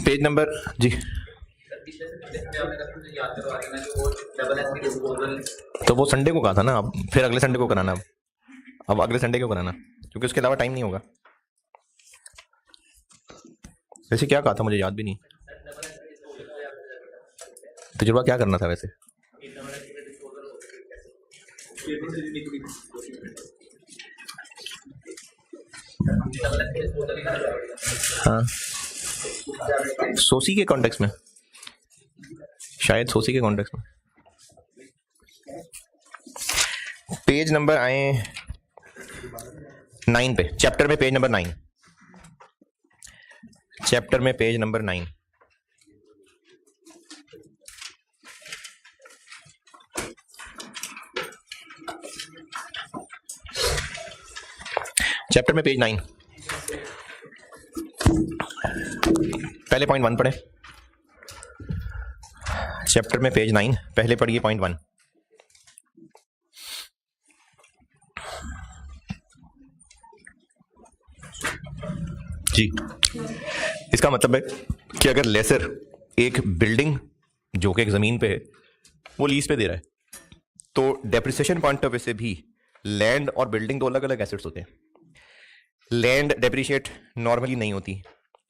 Page number जी। तो वो Sunday को कहा था ना, अब फिर अगले संडे को कराना। अब अगले संडे को कराना क्योंकि उसके अलावा टाइम नहीं होगा। वैसे क्या कहा था मुझे याद भी नहीं। तजुर्बा क्या करना था वैसे? हाँ, सोसी के कॉन्टेक्स्ट में, शायद सोसी के कॉन्टेक्स्ट में। पेज नंबर आए 9 पे, चैप्टर में पेज नंबर 9, चैप्टर में पेज नंबर 9। चैप्टर में पेज 9, पहले पॉइंट 1 पढ़े। चैप्टर में पेज 9 पहले पढ़िए पॉइंट 1। जी, इसका मतलब है कि अगर लेसर एक बिल्डिंग जो कि एक जमीन पे है वो लीज पे दे रहा है, तो डेप्रिसिएशन पॉइंट ऑफ व्यू से भी लैंड और बिल्डिंग दो अलग अलग एसेट्स होते हैं। लैंड डेप्रिशिएट नॉर्मली नहीं होती,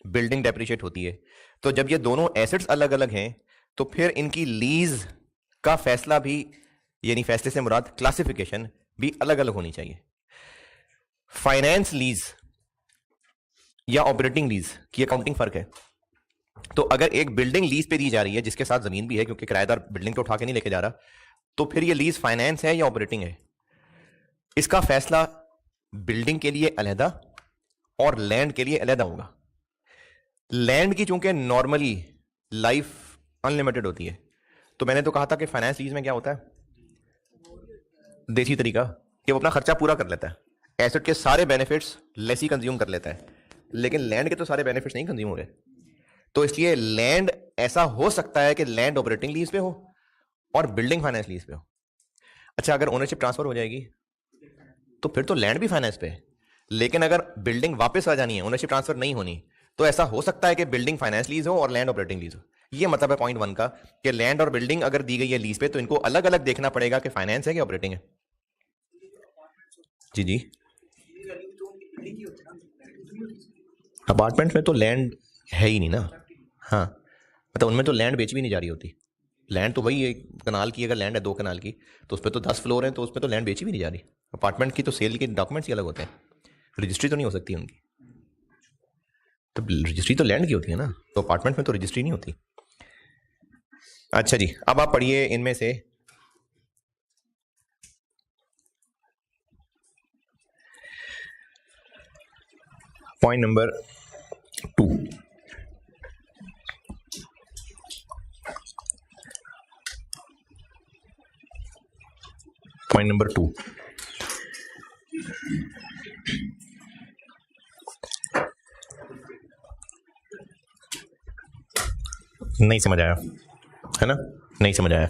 बिल्डिंग डेप्रिशिएट होती है। तो जब ये दोनों एसेट्स अलग अलग हैं तो फिर इनकी लीज का फैसला भी, यानी फैसले से मुराद क्लासिफिकेशन भी अलग अलग होनी चाहिए। फाइनेंस लीज या ऑपरेटिंग लीज की अकाउंटिंग फर्क है। तो अगर एक बिल्डिंग लीज पे दी जा रही है जिसके साथ जमीन भी है, क्योंकि किराएदार बिल्डिंग तो उठा के नहीं लेके जा रहा, तो फिर ये लीज फाइनेंस है या ऑपरेटिंग है, इसका फैसला बिल्डिंग के लिए अलहदा और लैंड के लिए अलहदा होगा। लैंड की चूंकि नॉर्मली लाइफ अनलिमिटेड होती है, तो मैंने तो कहा था कि फाइनेंस लीज में क्या होता है, देसी तरीका कि वो अपना खर्चा पूरा कर लेता है, एसेट के सारे बेनिफिट्स लेसी कंज्यूम कर लेता है, लेकिन लैंड के तो सारे बेनिफिट्स नहीं कंज्यूम हो रहे। तो इसलिए लैंड ऐसा हो सकता है कि लैंड ऑपरेटिंग लीज पे हो और बिल्डिंग फाइनेंस लीज पे हो। अच्छा, अगर ओनरशिप ट्रांसफर हो जाएगी तो फिर तो लैंड भी फाइनेंस पे है, लेकिन अगर बिल्डिंग वापस आ जानी है, ओनरशिप ट्रांसफर नहीं होनी, तो ऐसा हो सकता है कि बिल्डिंग फाइनेंस लीज हो और लैंड ऑपरेटिंग लीज हो। ये मतलब है पॉइंट 1 का कि लैंड और बिल्डिंग अगर दी गई है लीज पे तो इनको अलग अलग देखना पड़ेगा कि फाइनेंस है कि ऑपरेटिंग है। जी जी, अपार्टमेंट में तो लैंड है ही नहीं ना। हाँ, मतलब उनमें तो लैंड बेची भी नहीं जा रही होती। लैंड तो वही एक कनाल की, अगर लैंड है 2 कनाल की तो उस पर तो 10 फ्लोर हैं, तो उस पर तो लैंड बेची भी नहीं जा रही। अपार्टमेंट की तो सेल के डॉक्यूमेंट्स ही अलग होते हैं, रजिस्ट्री तो नहीं हो सकती उनकी। तो रजिस्ट्री तो लैंड की होती है ना, तो अपार्टमेंट में तो रजिस्ट्री नहीं होती। अच्छा जी, अब आप पढ़िए इनमें से पॉइंट नंबर 2। पॉइंट नंबर 2, नहीं समझ आया है ना, नहीं समझ आया।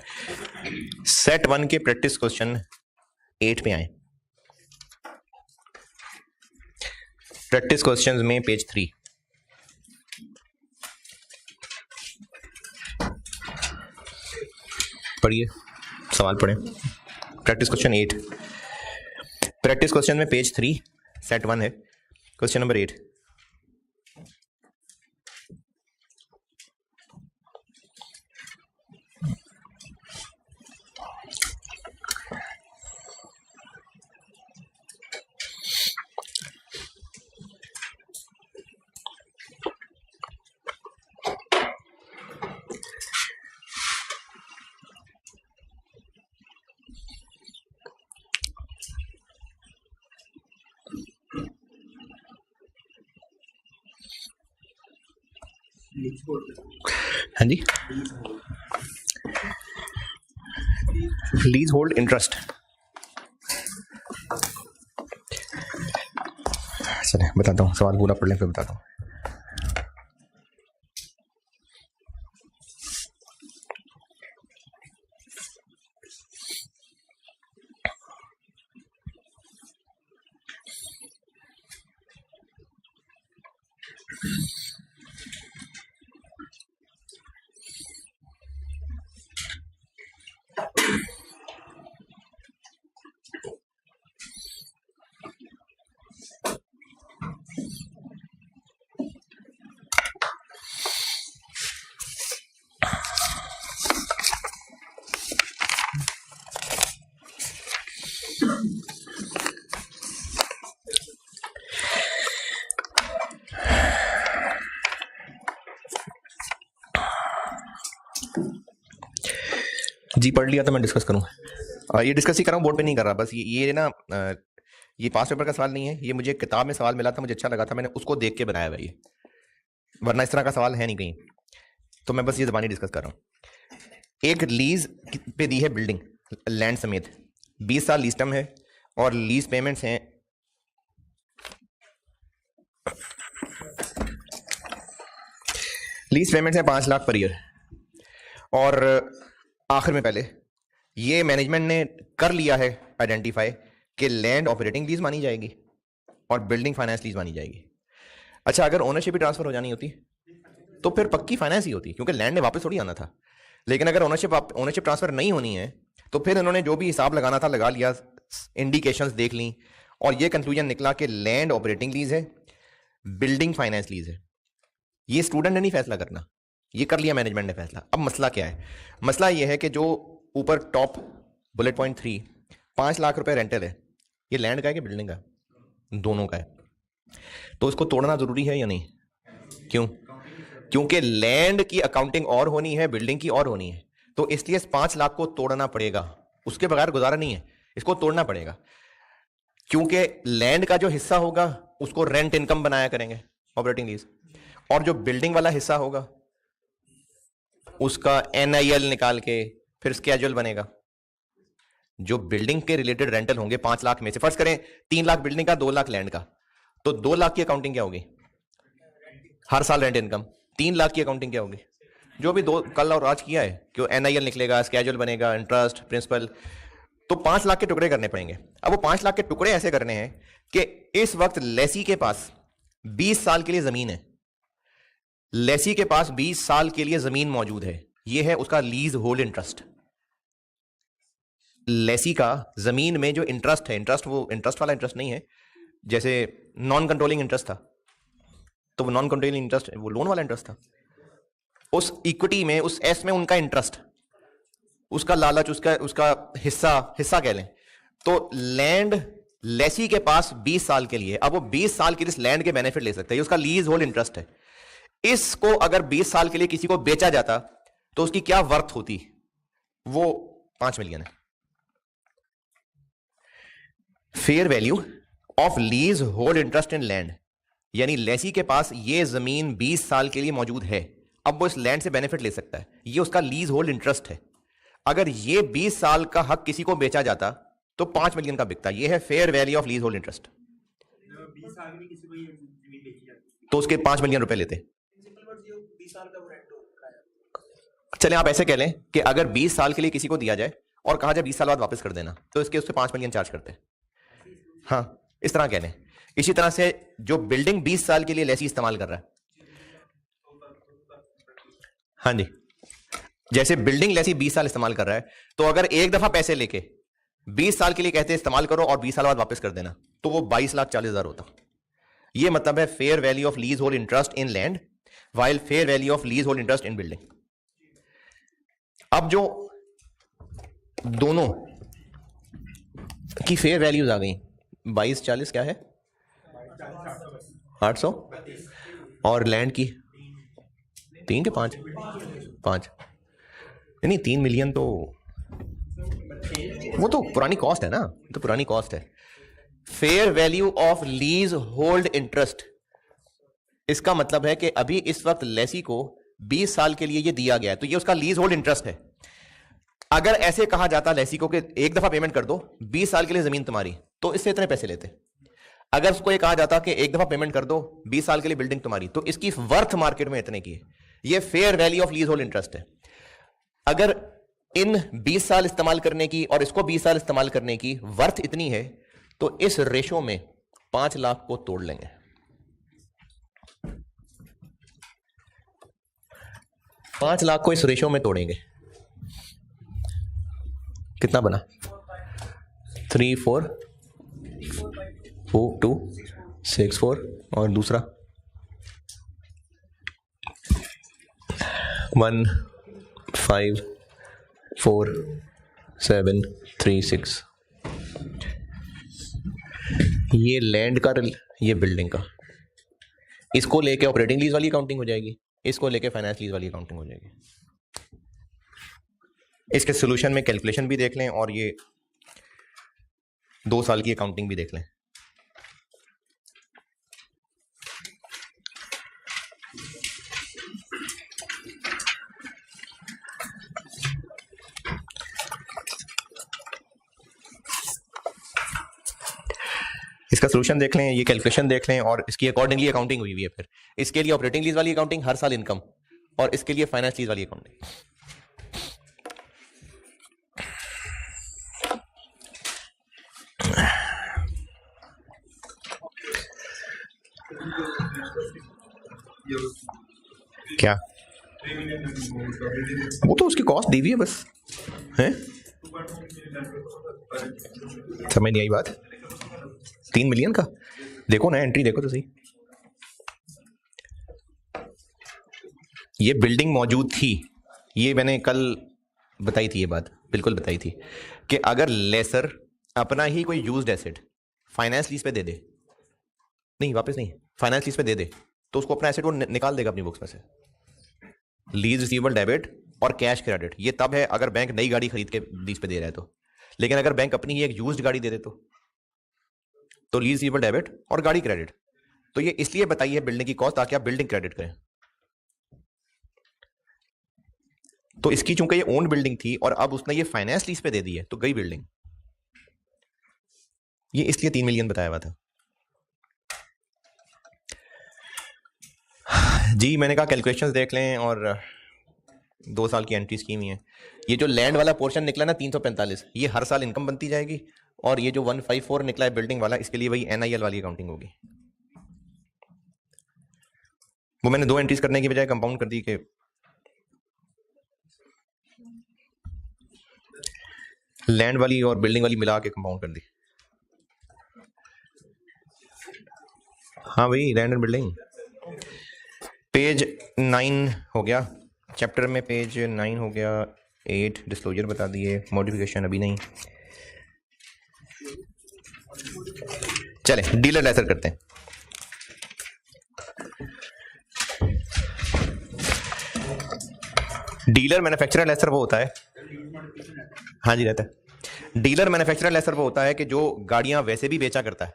सेट 1 के प्रैक्टिस क्वेश्चन 8 पे आए। प्रैक्टिस क्वेश्चंस में पेज 3 पढ़िए, सवाल पढ़ें। प्रैक्टिस क्वेश्चन 8, प्रैक्टिस क्वेश्चन में पेज 3 सेट 1 है, क्वेश्चन नंबर 8। हाँ जी, लीज होल्ड इंटरेस्ट। चलिए बताता हूँ, सवाल पूरा पढ़ लें फिर बताता हूँ। जी पढ़ लिया तो मैं डिस्कस करूँ। ये डिस्कस ही कर रहा हूँ, बोर्ड पे नहीं कर रहा। बस ये ना ये पास पेपर का सवाल नहीं है, ये मुझे किताब में सवाल मिला था, मुझे अच्छा लगा था, मैंने उसको देख के बनाया हुआ ये, वरना इस तरह का सवाल है नहीं कहीं। तो मैं बस ये ज़बानी डिस्कस कर रहा हूँ। एक लीज पे दी है बिल्डिंग लैंड समेत, 20 साल लीज टर्म है और लीज पेमेंट्स हैं लीज पेमेंट्स हैं 5 लाख पर ईयर। और आखिर में पहले ये मैनेजमेंट ने कर लिया है आइडेंटिफाई कि लैंड ऑपरेटिंग लीज मानी जाएगी और बिल्डिंग फाइनेंस लीज मानी जाएगी। अच्छा, अगर ओनरशिप भी ट्रांसफर हो जानी होती तो फिर पक्की फाइनेंस ही होती, क्योंकि लैंड ने वापस थोड़ी आना था। लेकिन अगर ओनरशिप ट्रांसफर नहीं होनी है तो फिर इन्होंने जो भी हिसाब लगाना था लगा लिया, इंडिकेशंस देख ली और ये कंक्लूजन निकला कि लैंड ऑपरेटिंग लीज है, बिल्डिंग फाइनेंस लीज है। ये स्टूडेंट ने नहीं फैसला करना, ये कर लिया मैनेजमेंट ने फैसला। अब मसला क्या है? मसला ये है कि जो ऊपर टॉप बुलेट पॉइंट 3 5 लाख रुपए रेंटल है, ये लैंड का है कि बिल्डिंग का? दोनों का है। तो इसको तोड़ना जरूरी है या नहीं? क्यों? क्योंकि लैंड की अकाउंटिंग और होनी है, बिल्डिंग की और होनी है। तो इसलिए इस 5 लाख को तोड़ना पड़ेगा, उसके बगैर गुजारा नहीं है, इसको तोड़ना पड़ेगा। क्योंकि लैंड का जो हिस्सा होगा उसको रेंट इनकम बनाया करेंगे ऑपरेटिंग लीज, और जो बिल्डिंग वाला हिस्सा होगा उसका NIL निकाल के फिर स्केड्यूल बनेगा। जो बिल्डिंग के रिलेटेड रेंटल होंगे 5 लाख में से, फर्ज करें 3 लाख बिल्डिंग का, 2 लाख लैंड का, तो 2 लाख की अकाउंटिंग क्या होगी? हर साल रेंट इनकम। 3 लाख की अकाउंटिंग क्या होगी? जो भी दो कल और आज किया है कि NIL निकलेगा, स्केड्यूल बनेगा, इंटरेस्ट, प्रिंसिपल। तो 5 लाख के टुकड़े करने पड़ेंगे। अब वो 5 लाख के टुकड़े ऐसे करने हैं कि इस वक्त लेसी के पास 20 साल के लिए जमीन है, लेसी के पास 20 साल के लिए जमीन मौजूद है, यह है उसका लीज होल्ड इंटरेस्ट। लेसी का जमीन में जो इंटरेस्ट है, इंटरेस्ट वो इंटरेस्ट वाला इंटरेस्ट नहीं है, जैसे नॉन कंट्रोलिंग इंटरेस्ट था, तो वो नॉन कंट्रोलिंग इंटरेस्ट वो लोन वाला इंटरेस्ट था। उस इक्विटी में, उस एस में उनका इंटरेस्ट, उसका लालच, उसका हिस्सा कह लें। तो लैंड लेसी के पास 20 साल के लिए, अब वो 20 साल के लिए इस लैंड के बेनिफिट ले सकते हैं, उसका लीज होल्ड इंटरेस्ट है। इसको अगर 20 साल के लिए किसी को बेचा जाता तो उसकी क्या वर्थ होती? वो 5 मिलियन है। Fair value of lease hold interest in land, यानी लेसी के पास ये जमीन 20 साल के लिए मौजूद है, अब वो इस लैंड से बेनिफिट ले सकता है, ये उसका लीज होल्ड इंटरेस्ट है। अगर ये 20 साल का हक किसी को बेचा जाता तो 5 मिलियन का बिकता। ये है fair value of lease hold interest. तो उसके 5 मिलियन रुपए लेते। चले आप ऐसे कह लें कि अगर 20 साल के लिए किसी को दिया जाए और कहा जाए 20 साल बाद वापस कर देना, तो इसके उससे 5 मिलियन चार्ज करते हैं। हाँ, इस तरह कह लें। इसी तरह से जो बिल्डिंग 20 साल के लिए लेसी इस्तेमाल कर रहा है, हाँ जी, जैसे बिल्डिंग लेसी 20 साल इस्तेमाल कर रहा है, तो अगर एक दफा पैसे लेके 20 साल के लिए कहते हैं इस्तेमाल करो और 20 साल बाद वापस कर देना, तो वो 22,40,000 होता। ये मतलब है fair value of lease hold interest in land while fair value of lease hold interest in building. अब जो दोनों की फेयर वैल्यूज आ गई, 22,40 क्या है, 800, और लैंड की 3 के 5 नहीं 3 मिलियन, तो वो तो पुरानी कॉस्ट है ना, तो पुरानी कॉस्ट है। Fair value of lease hold interest, इसका मतलब है कि अभी इस वक्त लेसी को 20 साल के लिए ये दिया गया है, तो ये उसका लीज होल्ड इंटरेस्ट है। अगर ऐसे कहा जाता लेसी को कि एक दफा पेमेंट कर दो, 20 साल के लिए जमीन तुम्हारी, तो इससे इतने पैसे लेते। अगर उसको ये कहा जाता कि एक दफा पेमेंट कर दो, 20 साल के लिए बिल्डिंग तुम्हारी, तो इसकी वर्थ मार्केट में इतने की है। ये fair value of lease hold interest है। अगर इन 20 साल इस्तेमाल करने की और इसको 20 साल इस्तेमाल करने की वर्थ इतनी है, तो इस रेशो में 5 लाख को तोड़ लेंगे। पांच लाख को इस रेशो में तोड़ेंगे, कितना बना? 3 4 2 6 4 और दूसरा 1 5 4 7 3 6। ये लैंड का, ये बिल्डिंग का। इसको लेके ऑपरेटिंग लीज वाली अकाउंटिंग हो जाएगी, इसको लेके फाइनेंस लीज वाली अकाउंटिंग हो जाएगी। इसके सोल्यूशन में कैलकुलेशन भी देख लें और ये 2 साल की अकाउंटिंग भी देख लें। इसका सोल्यूशन देख लें, ये कैलकुलेशन देख लें और इसकी अकॉर्डिंगली अकाउंटिंग हुई है। फिर इसके लिए ऑपरेटिंग लीज वाली अकाउंटिंग, हर साल इनकम, और इसके लिए फाइनेंस लीज वाली अकाउंटिंग। क्या वो तो उसकी कॉस्ट दी हुई है बस, है? समझ नहीं आई बात। 3 मिलियन का देखो ना, एंट्री देखो तो सही। ये बिल्डिंग मौजूद थी, ये मैंने कल बताई थी, ये बात बिल्कुल बताई थी कि अगर लेसर अपना ही कोई यूज्ड एसेट फाइनेंस लीज पे दे दे, नहीं वापस नहीं, फाइनेंस लीज पे दे दे, तो उसको अपना एसेट वो निकाल देगा अपनी बुक्स में से। लीज रिसीवेबल डेबिट और कैश क्रेडिट ये तब है अगर बैंक नई गाड़ी खरीद के लीज पे दे रहा है तो। लेकिन अगर बैंक अपनी ही एक यूज्ड गाड़ी दे दे तो लीज रिसीवेबल डेबिट और गाड़ी क्रेडिट। तो ये इसलिए बताई है बिल्डिंग की कॉस्ट ताकि आप बिल्डिंग क्रेडिट करें। तो इसकी चूंकि ये ओन बिल्डिंग थी और अब उसने ये फाइनेंस लीज पे दे दी है तो गई बिल्डिंग। ये इसलिए 3 मिलियन बताया हुआ था। जी मैंने कहा कैलकुलेशंस देख लें और 2 साल की एंट्री स्कीम ही है। ये जो लैंड वाला पोर्शन निकला ना 345, ये हर साल इनकम बनती जाएगी, और ये जो 154 निकला है बिल्डिंग वाला, इसके लिए वही NIL वाली अकाउंटिंग होगी। वो मैंने 2 एंट्रीज करने की बजाय कंपाउंड कर दी कि लैंड वाली और बिल्डिंग वाली मिला के कंपाउंड कर दी। हाँ भाई, लैंड एंड बिल्डिंग। पेज 9 हो गया चैप्टर में, पेज 9 हो गया। 8 डिस्क्लोजर बता दिए, मॉडिफिकेशन अभी नहीं। चले डीलर लेसर करते हैं। डीलर मैन्युफैक्चरर लेसर वो होता है, हाँ जी रहता है। डीलर मैन्युफैक्चरर लेसर वो होता है कि जो गाड़ियां वैसे भी बेचा करता है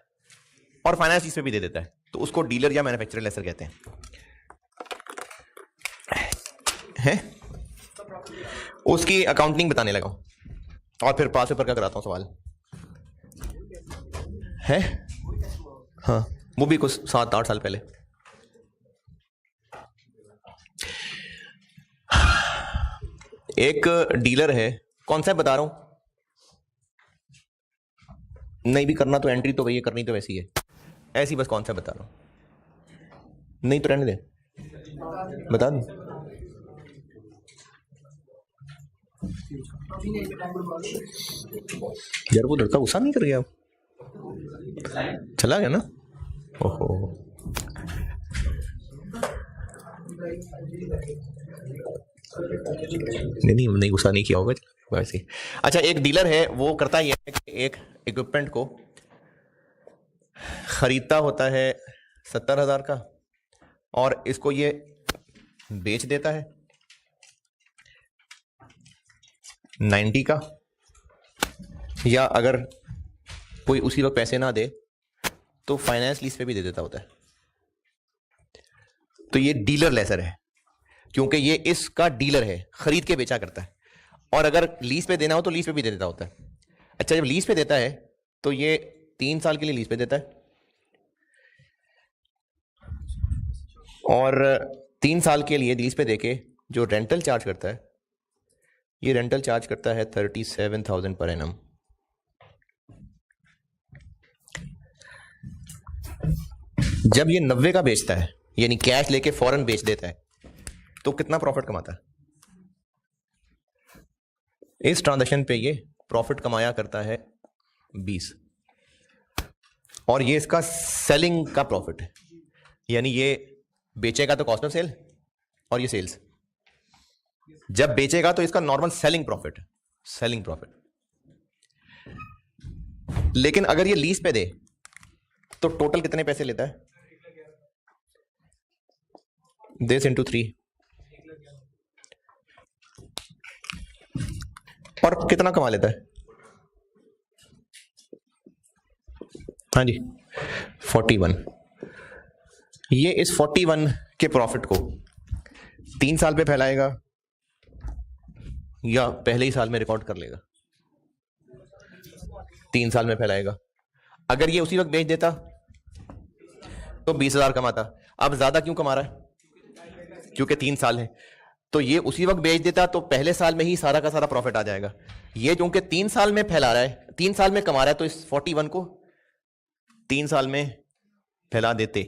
और फाइनेंस लीज पे भी दे देता है, तो उसको डीलर या मैन्युफैक्चरर लेसर कहते हैं। उसकी अकाउंटिंग बताने लगा और फिर पास पेपर का कराता हूं सवाल है। हाँ वो भी कुछ 7-8 साल पहले। एक डीलर है, कौन सा बता रहा हूं, नहीं भी करना तो एंट्री तो भैया करनी तो वैसी है, ऐसी बस कौन सा बता रहा हूं, नहीं तो रहने दे, बता दूं। यार वो लड़का गुस्सा नहीं कर गया, चला गया ना। ओहो नहीं गुस्सा नहीं किया होगा वैसे। अच्छा एक डीलर है, वो करता ही है कि एक इक्विपमेंट को खरीदता होता है 70,000 का और इसको ये बेच देता है 90 का, या अगर कोई उसी वक्त पैसे ना दे तो फाइनेंस लीज पे भी दे देता होता है। तो ये डीलर लेसर है क्योंकि ये इसका डीलर है, खरीद के बेचा करता है, और अगर लीज पे देना हो तो लीज पे भी दे देता होता है। अच्छा जब लीज पे देता है तो ये 3 साल के लिए लीज पे देता है, और 3 साल के लिए लीज पे देके जो रेंटल चार्ज करता है, ये रेंटल चार्ज करता है 37,000 पर एनम। जब ये 90 का बेचता है, यानी कैश लेके फौरन बेच देता है, तो कितना प्रॉफिट कमाता है? इस ट्रांजैक्शन पे ये प्रॉफिट कमाया करता है 20, और ये इसका सेलिंग का प्रॉफिट है, यानी ये बेचेगा तो कॉस्ट ऑफ सेल और ये सेल्स। जब बेचेगा तो इसका normal selling profit, selling profit. लेकिन अगर ये लीज पे दे तो टोटल कितने पैसे लेता है? दिस इंटू 3, और कितना कमा लेता है? हाँ जी 41। ये इस 41 के प्रॉफिट को 3 साल पे फैलाएगा या पहले ही साल में रिकॉर्ड कर लेगा? 3 साल में फैलाएगा। अगर ये उसी वक्त बेच देता तो 20,000 कमाता। अब ज्यादा क्यों कमा रहा है? क्योंकि 3 साल है। तो ये उसी वक्त बेच देता तो पहले साल में ही सारा का सारा प्रॉफिट आ जाएगा। ये क्योंकि 3 साल में फैला रहा है, 3 साल में कमा रहा है, तो इस 41 को 3 साल में फैला देते।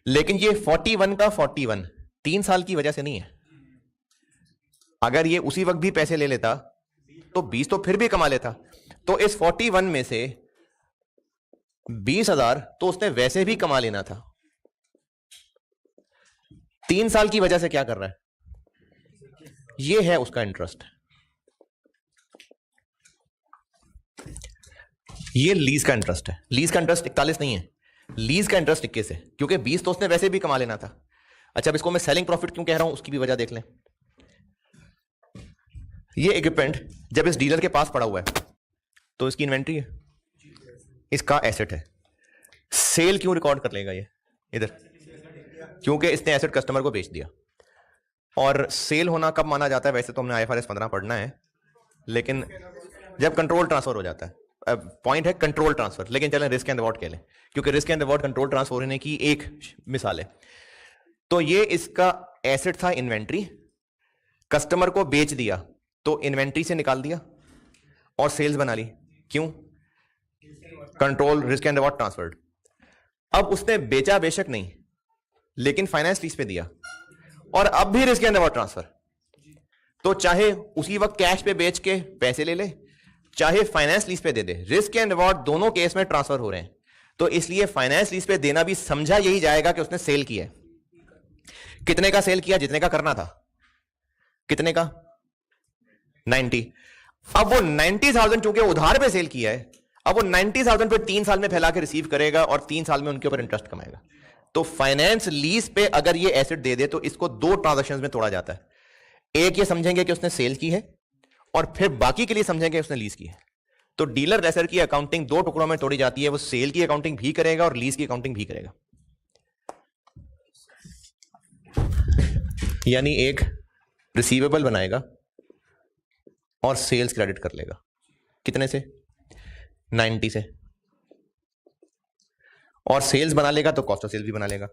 लेकिन ये 41 का 41 3 साल की वजह से नहीं है। अगर ये उसी वक्त भी पैसे ले लेता तो 20 तो फिर भी कमा लेता। तो इस 41 में से 20,000 तो उसने वैसे भी कमा लेना था। 3 साल की वजह से क्या कर रहा है? ये है उसका इंटरेस्ट। ये लीज का इंटरेस्ट है। लीज का इंटरेस्ट 41 नहीं है, लीज का इंटरेस्ट 21 है, क्योंकि 20 तो उसने वैसे भी कमा लेना था। अच्छा, अब इसको मैं सेलिंग प्रॉफिट क्यों कह रहा हूं, उसकी भी वजह देख लें। ये इक्विपमेंट जब इस डीलर के पास पड़ा हुआ है तो इसकी इन्वेंट्री है, इसका एसेट है। सेल क्यों रिकॉर्ड कर लेगा ये इधर? क्योंकि इसने एसेट कस्टमर को बेच दिया। और सेल होना कब माना जाता है? वैसे तो हमने IFRS 15 पढ़ना है, लेकिन जब कंट्रोल ट्रांसफर हो जाता है। पॉइंट है कंट्रोल ट्रांसफर, लेकिन चलें रिस्क एंड रिवॉर्ड कह लें, क्योंकि risk and reward control transfer होने की एक मिसाल है। तो ये इसका एसेट था, इन्वेंट्री, कस्टमर को बेच दिया तो इन्वेंट्री से निकाल दिया और सेल्स बना ली। क्यों? Control risk and reward transferred. अब उसने बेचा बेशक नहीं, लेकिन फाइनेंस लीज पे दिया और अब भी रिस्क एंड रिवॉर्ड ट्रांसफर। तो चाहे उसी वक्त कैश पे बेच के पैसे ले ले, चाहे फाइनेंस लीज पे दे दे, रिस्क एंड रिवॉर्ड दोनों केस में ट्रांसफर हो रहे हैं। तो इसलिए फाइनेंस लीज पे देना भी समझा यही जाएगा कि उसने सेल किया है। कितने का सेल किया? जितने का करना था। कितने का? 90। अब वो 90,000 चूंकि उधार पे सेल किया है, अब वो 90,000 पे 3 साल में फैला के रिसीव करेगा और 3 साल में उनके ऊपर इंटरेस्ट कमाएगा। तो फाइनेंस लीज पे अगर ये एसेट दे दे तो इसको 2 ट्रांजैक्शंस में तोड़ा जाता है। एक ये समझेंगे कि उसने सेल की है, और फिर बाकी के लिए समझेंगे उसने लीज की है। तो डीलर लेसर की अकाउंटिंग 2 टुकड़ों में तोड़ी जाती है। वो सेल की अकाउंटिंग भी करेगा और लीज की अकाउंटिंग भी करेगा। यानी एक रिसीवेबल बनाएगा और सेल्स क्रेडिट कर लेगा। कितने से? 90 से। और सेल्स बना लेगा तो कॉस्ट ऑफ सेल्स भी बना लेगा।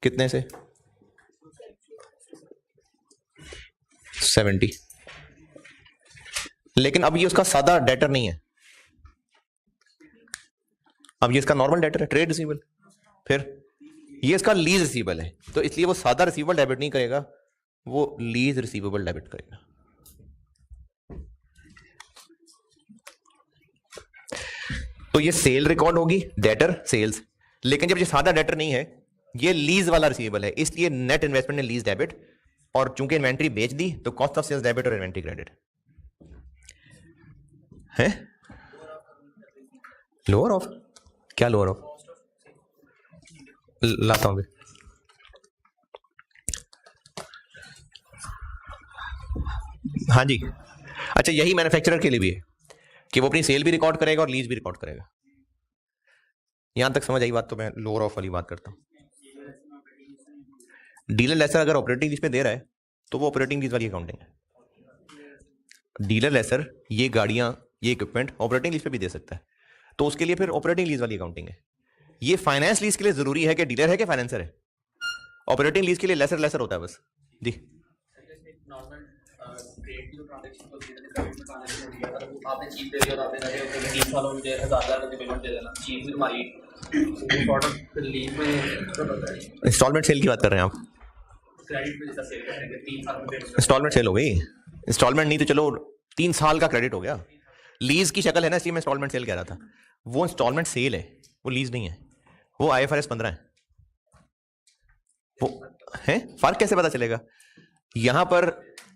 कितने से? 70। लेकिन अब ये उसका सादा डेटर नहीं है, अब ये इसका नॉर्मल डेटर है, ट्रेड रिसीवेबल। फिर ये इसका लीज रिसीवेबल है, तो इसलिए वो सादा रिसीवेबल डेबिट नहीं करेगा, वो लीज रिसीवेबल डेबिट करेगा। तो ये सेल रिकॉर्ड होगी, डेटर सेल्स। लेकिन जब ये सादा डेटर नहीं है, ये लीज वाला रिसीवेबल है, इसलिए नेट इन्वेस्टमेंट ने लीज डेबिट, और चूंकि इन्वेंट्री बेच दी तो कॉस्ट ऑफ सेल्स डेबिट और इन्वेंट्री क्रेडिट है। Lower of? क्या लोअर ऑफ? लाता हूं। हाँ जी, अच्छा, यही मैन्युफैक्चरर के लिए भी है कि वो अपनी सेल भी रिकॉर्ड करेगा और लीज भी रिकॉर्ड करेगा। यहां तक समझ आई बात? तो मैं लोअर ऑफ वाली बात करता हूं। डीलर लेसर अगर ऑपरेटिंग लीज पे दे रहा है तो वो ऑपरेटिंग लीज वाली अकाउंटिंग है। डीलर लेसर ये गाड़ियां, ये इक्विपमेंट ऑपरेटिंग लीज पे भी दे सकता है, तो उसके लिए फिर ऑपरेटिंग लीज वाली अकाउंटिंग है। ये फाइनेंस लीज के लिए जरूरी है कि डीलर है कि फाइनेंसर है। ऑपरेटिंग लीज के लिए लेसर लेसर होता है बस जी। आपने चीफ दे दिया, आपने 3 सालों में 1,000 का पेमेंट दे देना, चीफ भी तुम्हारी इंस्टॉलमेंट सेल की बात कर रहे हैं आप? क्रेडिट पे जैसा सेल करेंगे 3 साल में इंस्टॉलमेंट सेल हो गई। इंस्टॉलमेंट नहीं तो चलो 3 साल का क्रेडिट हो गया। लीज की शक्ल है ना, इसलिए मैं इंस्टॉलमेंट सेल कह रहा था। वो इंस्टॉलमेंट सेल है, वो लीज नहीं है, वो IFRS 15 है। वो है फर्क कैसे पता चलेगा? यहां पर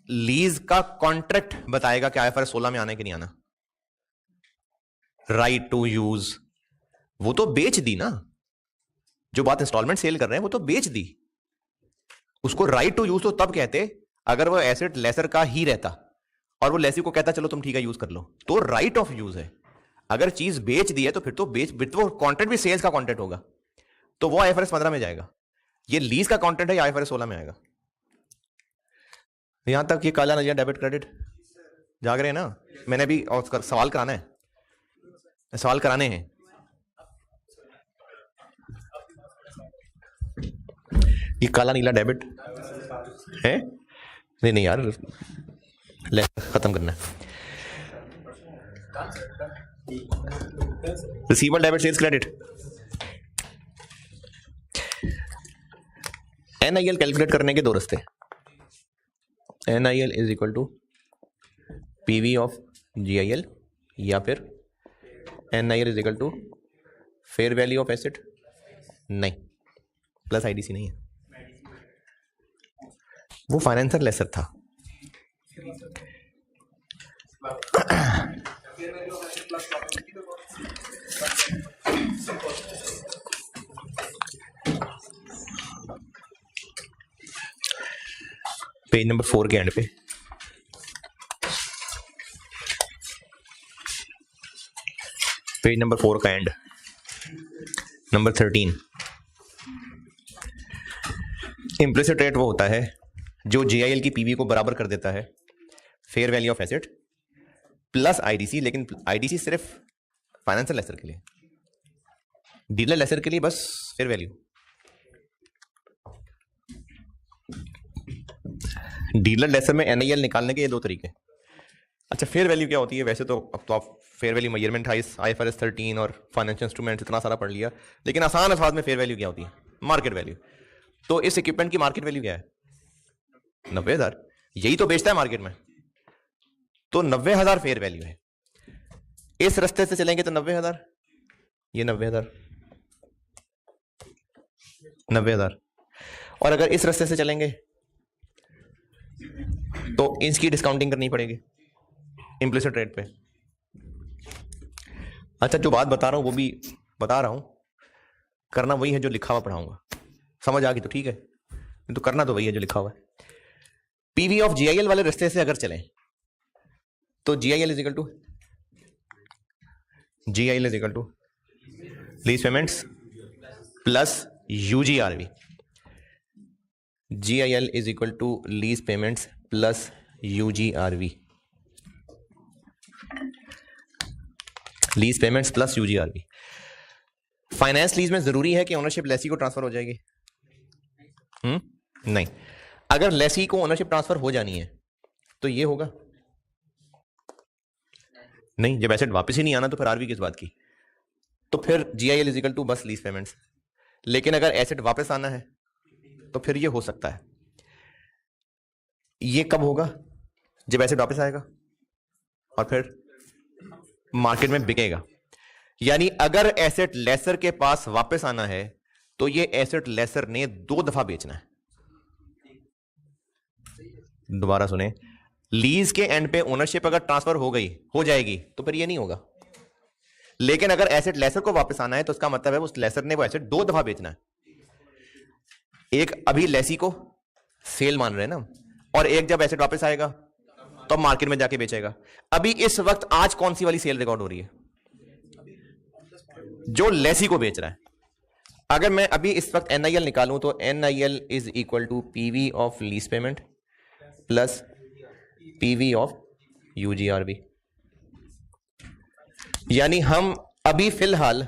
लीज का कॉन्ट्रैक्ट बताएगा कि IFRS 16 में आना है कि नहीं आना। राइट टू यूज, वो तो बेच दी ना। जो बात इंस्टॉलमेंट सेल कर रहे हैं वो तो बेच दी। उसको राइट टू यूज तो तब कहते अगर वो एसेट लेसर का ही रहता और वो लेसी को कहता चलो तुम ठीक है यूज कर लो, तो राइट ऑफ यूज है। अगर चीज बेच दी है तो फिर तो वो कंटेंट भी सेल्स का कंटेंट होगा, तो वो आईएफआरएस 15 में जाएगा। ये लीज का कंटेंट है, आईएफआरएस 16 में आएगा। यहां तक ये काला नजरिया डेबिट क्रेडिट जाग रहे हैं ना? मैंने भी और सवाल कराना है, सवाल कराने हैं। ये काला नीला डेबिट है? नहीं नहीं यार, ले खत्म करना है। Receivable debit sales credit. NIL calculate करने के दो रास्ते। NIL is equal to PV of GIL, या फिर NIL is equal to fair value of asset. नहीं, प्लस आईडीसी नहीं है, वो फाइनेंसर लेसर था। पेज नंबर 4 के एंड पे पेज नंबर 4 का एंड नंबर 13। इम्प्लिसिट रेट वो होता है जो जीआईएल की पीवी को बराबर कर देता है fair value of asset plus IDC, लेकिन आईडीसी सिर्फ फाइनेंशियल लेसर के लिए, डीलर लेसर के लिए बस फेयर वैल्यू। डीलर लेसर में एनआईएल निकालने के ये दो तरीके। अच्छा, फेयर वैल्यू क्या होती है? वैसे तो अब तो आप फेयर वैल्यू मेजरमेंट आईएफआरएस 13 और फाइनेंशियल इंस्ट्रूमेंट्स इतना सारा पढ़ लिया, लेकिन आसान अल्फाज में फेयर वैल्यू क्या होती है? Market value. तो इस इक्विपमेंट की मार्केट वैल्यू क्या है? 90,000। यही तो बेचता है मार्केट में, तो 90,000 फेयर वैल्यू है। इस रास्ते से चलेंगे तो 90,000, ये 90,000, 90,000। और अगर इस रास्ते से चलेंगे तो इसकी डिस्काउंटिंग करनी पड़ेगी इम्प्लिसिट रेट पे। अच्छा, जो बात बता रहा हूं वो भी बता रहा हूं, करना वही है जो लिखा हुआ पढ़ाऊंगा। समझ आ गई तो ठीक है, तो करना तो वही है जो लिखा हुआ है। पीवी ऑफ जीआईएल वाले रास्ते से अगर चलें तो GIL is equal to lease payments plus UGRV. GIL is equal to lease payments plus UGRV. Lease payments plus UGRV. Finance lease में जरूरी है कि ओनरशिप लेसी को ट्रांसफर हो जाएगी? नहीं। अगर लेसी को ओनरशिप ट्रांसफर हो जानी है तो ये होगा नहीं। जब एसेट वापस ही नहीं आना तो फिर आरवी किस बात की? तो फिर जीआईएल इज इक्वल टू बस लीज पेमेंट्स। लेकिन अगर एसेट वापस आना है तो फिर ये हो सकता है। ये कब होगा? जब एसेट वापस आएगा और फिर मार्केट में बिकेगा। यानी अगर एसेट लेसर के पास वापस आना है तो ये एसेट लेसर ने 2 दफा बेचना है। दोबारा सुने, लीज के एंड पे ओनरशिप अगर ट्रांसफर हो जाएगी तो फिर ये नहीं होगा। लेकिन अगर एसेट लेसर को वापस आना है तो उसका मतलब है उस लेसर ने वो एसेट 2 दफा बेचना है। एक अभी लेसी को सेल मान रहे हैं ना, और एक जब एसेट वापस आएगा तो मार्केट में जाके बेचेगा। अभी इस वक्त आज कौन सी वाली सेल रिकॉर्ड हो रही है? जो लेसी को बेच रहा है। अगर मैं अभी इस वक्त एनआईएल निकालूं तो NIL is equal to PV of lease payment plus PV of UGRV. यानी हम अभी फिलहाल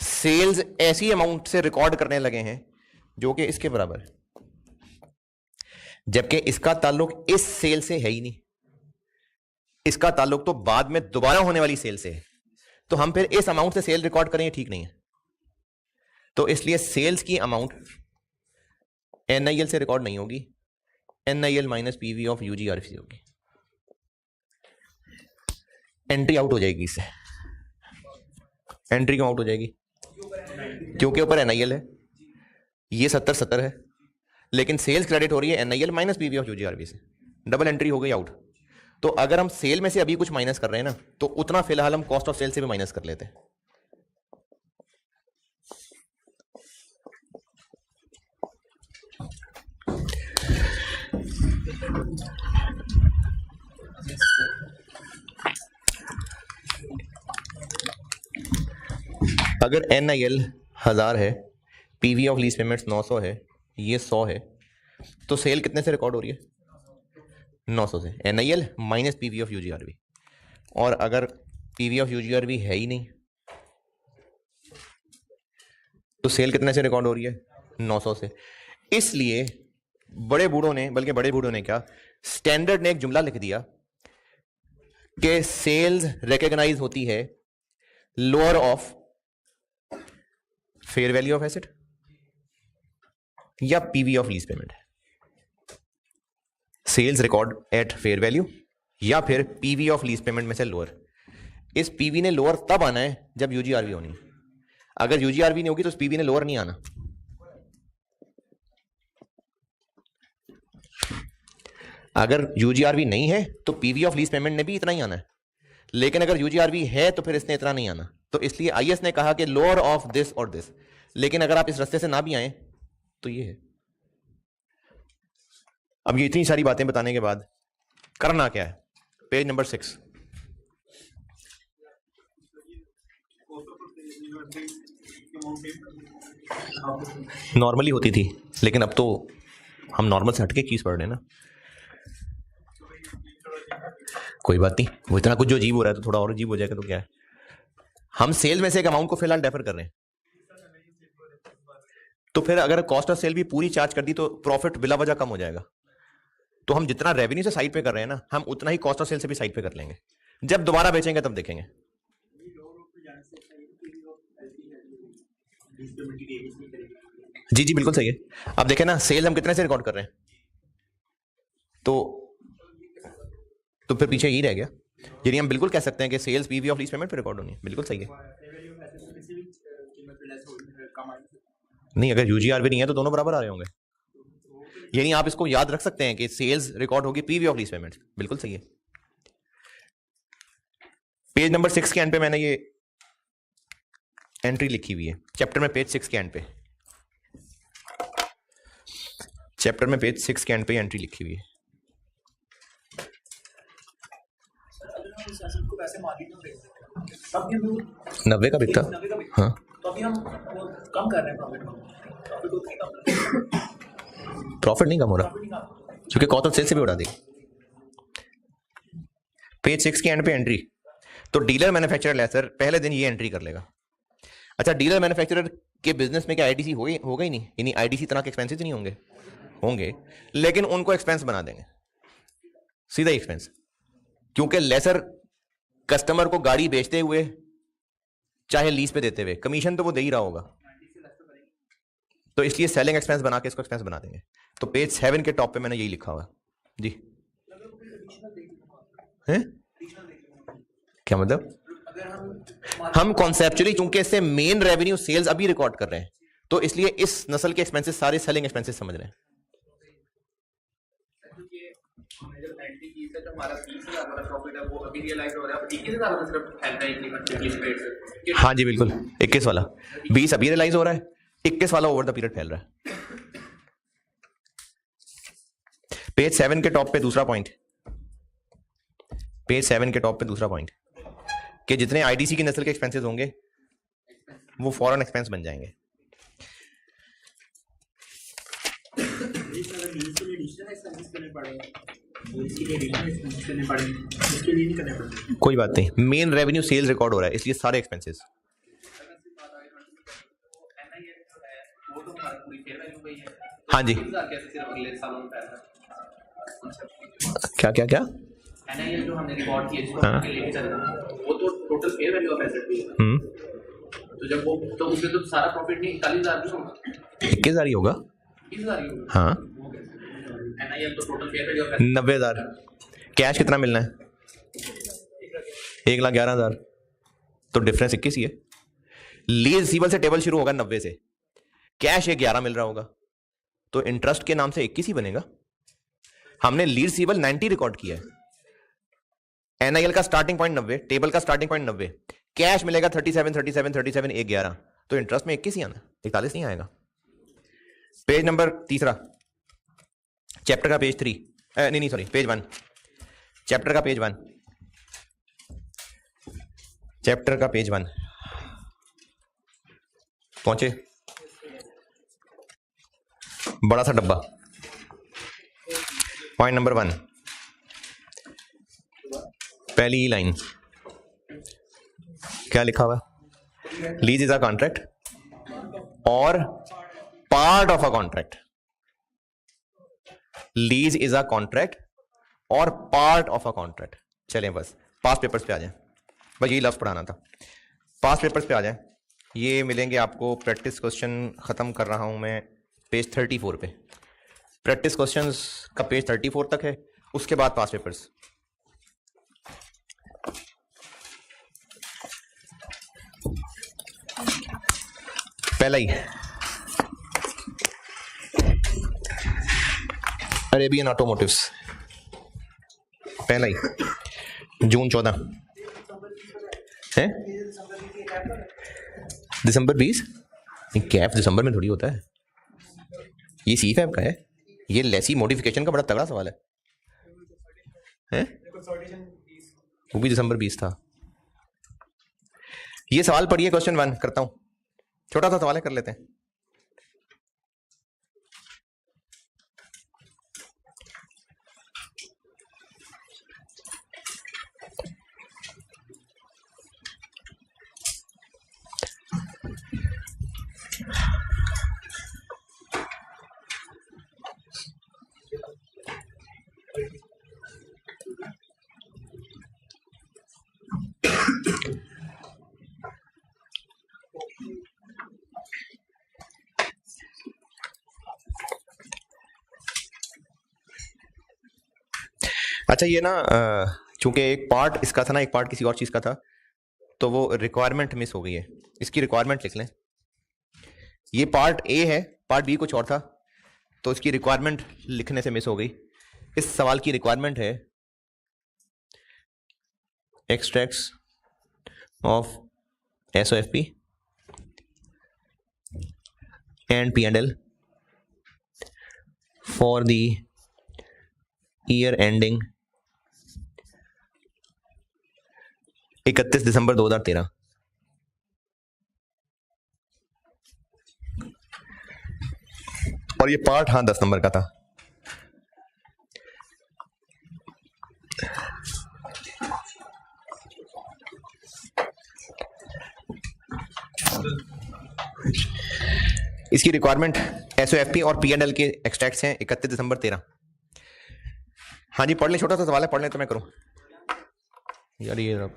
सेल्स ऐसी अमाउंट से रिकॉर्ड करने लगे हैं जो कि इसके बराबर है, जबकि इसका ताल्लुक इस सेल से है ही नहीं। इसका ताल्लुक तो बाद में दोबारा होने वाली सेल से है। तो हम फिर इस अमाउंट से सेल रिकॉर्ड करें, ठीक नहीं है। तो इसलिए सेल्स की अमाउंट एनआईएल से रिकॉर्ड नहीं होगी, एनआईएल माइनस पीवी ऑफ यूजीआरवी से होगी। एंट्री आउट हो जाएगी इससे। एंट्री क्यों आउट हो जाएगी? क्योंकि ऊपर एनआईएल है, ये 70 है, लेकिन सेल्स क्रेडिट हो रही है एनआईएल माइनस पीवी ऑफ यूजीआरवी से। डबल एंट्री हो गई आउट। तो अगर हम सेल में से अभी कुछ माइनस कर रहे हैं ना, तो उतना फिलहाल हम कॉस्ट ऑफ सेल से भी माइनस कर लेते हैं। अगर NIL 1000 है, PV ऑफ लीज पेमेंट्स 900 है, ये 100 है, तो सेल कितने से रिकॉर्ड हो रही है? 900 से। NIL minus PV of UGRV। और अगर PV ऑफ UGRV है ही नहीं तो सेल कितने से रिकॉर्ड हो रही है? 900 से। इसलिए बड़े बूढ़ों ने, बल्कि बड़े बूढ़ों ने क्या, स्टैंडर्ड ने एक जुमला लिख दिया कि सेल्स रिकॉग्नाइज होती है lower of fair value of asset या PV of lease payment. Sales record at fair value या फिर PV ऑफ लीज पेमेंट में से लोअर। इस PV ने लोअर तब आना है जब UGRV होनी। अगर UGRV नहीं होगी तो इस PV ने लोअर नहीं आना। अगर UGRV नहीं है तो PV ऑफ लीज पेमेंट ने भी इतना ही आना है, लेकिन अगर UGRV है तो फिर इसने इतना नहीं आना। तो इसलिए IS ने कहा कि लोअर ऑफ दिस और दिस। लेकिन अगर आप इस रास्ते से ना भी आए तो ये है। अब ये इतनी सारी बातें बताने के बाद करना क्या है? Page number 6। नॉर्मली होती थी, लेकिन अब तो हम नॉर्मल से हटके चीज पढ़ रहे हैं ना। कोई बात नहीं, वो इतना कुछ जो अजीब हो रहा है तो थोड़ा और अजीब हो जाएगा तो क्या है। हम सेल में से एक अमाउंट को फिलहाल डेफर कर रहे हैं, तो फिर अगर कॉस्ट ऑफ सेल भी पूरी चार्ज कर दी तो प्रॉफिट बिला वजह कम हो जाएगा। तो हम जितना रेवेन्यू से साइड पे कर रहे हैं ना, हम उतना ही कॉस्ट ऑफ सेल से भी साइड पे कर लेंगे। जब दोबारा बेचेंगे तब देखेंगे। जी जी बिल्कुल सही है। अब देखें ना, सेल हम कितने से रिकॉर्ड कर रहे हैं, तो फिर पीछे यही रह गया। यानी हम बिल्कुल कह सकते हैं कि sales PV of lease payment पे रिकॉर्ड होनी है। बिल्कुल सही है। नहीं, अगर UGRV नहीं है तो दोनों बराबर आ रहे होंगे। यानी आप इसको याद रख सकते हैं कि सेल्स रिकॉर्ड होगी PV ऑफ लीज पेमेंट। बिल्कुल सही है। पेज नंबर 6 के एंड पे मैंने ये एंट्री लिखी हुई है, चैप्टर में पेज 6 के एंड पे। चैप्टर में पेज 6 के एंड पे एंट्री लिखी हुई है। को पैसे मार्केट में बेच सकते हैं, 90 का बिकता। हाँ, तो अभी हम वो कम कर रहे हैं प्रॉफिट को प्रॉफिट नहीं कम हो रहा क्योंकि कॉस्ट ऑफ सेल से भी उड़ा देगी। पेज 6 के एंड पे एंट्री, तो डीलर मैन्युफैक्चरर लेसर पहले दिन ये एंट्री कर लेगा। अच्छा, डीलर मैन्युफैक्चरर के बिजनेस में क्या IDC होगा ही नहीं, यानी IDC तरह के एक्सपेंसेस नहीं होंगे, लेकिन उनको एक्सपेंस बना देंगे, सीधा एक्सपेंस। क्योंकि लेसर कस्टमर को गाड़ी बेचते हुए चाहे लीज पे देते हुए कमीशन तो वो दे ही रहा होगा, तो इसलिए सेलिंग एक्सपेंस बना के इसको एक्सपेंस बना देंगे। तो पेज 7 के टॉप पे मैंने यही लिखा हुआ जी। है क्या मतलब? हम कॉन्सेप्चुअली चूंकि इससे मेन रेवेन्यू सेल्स अभी रिकॉर्ड कर रहे हैं, तो इसलिए इस नस्ल के एक्सपेंसेस सारे सेलिंग एक्सपेंसेस समझ रहे हैं। हाँ जी बिल्कुल, 21 वाला 20 अभी रियलाइज हो रहा है, 21 वाला ओवर द पीरियड फैल रहा है। पेज 7 के टॉप पे दूसरा पॉइंट, पेज 7 के टॉप पे दूसरा पॉइंट कि जितने IDC की नस्ल के एक्सपेंसेस होंगे वो फॉरेन एक्सपेंस बन जाएंगे। कोई बात नहीं, मेन रेवेन्यू सेल्स रिकॉर्ड हो रहा है इसलिए सारे एक्सपेंसेस। हाँ जी, क्या क्या क्या NIL जो हमने रिकॉर्ड किया जिसको हम लेके चल रहे हैं वो तो total fair value of asset भी है। तो जब वो तो उसमें तो सारा प्रॉफिट नहीं 41,000 नहीं होगा, 21,000 ही होगा। 20,000 ही होगा। हाँ, NIL तो total fair value of asset 90,000। Cash कितना मिलना है? 1,11,000। तो डिफरेंस 21 ही है। लीज रिसीवेबल से टेबल शुरू होगा 90 से, कैश 11 मिल रहा होगा, तो इंटरेस्ट के नाम से 21 ही बनेगा। हमने लीज रिसीवेबल 90 रिकॉर्ड किया है, NIL का स्टार्टिंग पॉइंट 90, टेबल का स्टार्टिंग पॉइंट 90, कैश मिलेगा 37, 1 11, तो इंटरेस्ट में 21 ही आना, 41 नहीं आएगा। पेज नंबर 3, चैप्टर का पेज 3, नहीं सॉरी, पेज 1, चैप्टर का पेज 1, चैप्टर का पेज 1 पहुंचे, बड़ा सा डब्बा, पॉइंट नंबर 1, पहली ही लाइन क्या लिखा हुआ? लीज इज अ कॉन्ट्रैक्ट और part of a contract. Lease is a contract और पार्ट ऑफ अ कॉन्ट्रैक्ट। चलें बस पास पेपर्स पे आ जाएं, बस यही लफ्ज पढ़ाना था। पास पेपर्स पे आ जाएं, ये मिलेंगे आपको। प्रैक्टिस क्वेश्चन खत्म कर रहा हूं मैं पेज 34 पे। प्रैक्टिस क्वेश्चंस का पेज 34 तक है, उसके बाद पास पेपर्स। पहला ही अरेबियन ऑटोमोटिव्स, पहला ही जून 14 है, दिसंबर 20। कैप दिसंबर में थोड़ी होता है, ये सी फैब का है। ये लेसी मॉडिफिकेशन का बड़ा तगड़ा सवाल है? वो भी दिसंबर 20 था। ये सवाल पढ़िए, क्वेश्चन 1 करता हूं, छोटा सा सवाल है, कर लेते हैं। अच्छा, ये ना चूंकि एक पार्ट इसका था ना, एक पार्ट किसी और चीज का था, तो वो रिक्वायरमेंट मिस हो गई है। इसकी रिक्वायरमेंट लिख लें। ये पार्ट ए है, पार्ट बी कुछ और था, तो इसकी रिक्वायरमेंट लिखने से मिस हो गई। इस सवाल की रिक्वायरमेंट है extracts of SOFP and P&L for the year ending 31 दिसंबर 2013। और ये पार्ट 10 नंबर का था। इसकी रिक्वायरमेंट SOFP और P&L के एक्सट्रैक्ट्स हैं 31 दिसंबर 13। हाँ जी, पढ़ ले, छोटा सा सवाल है, पढ़ ले तो मैं करूं यार। ये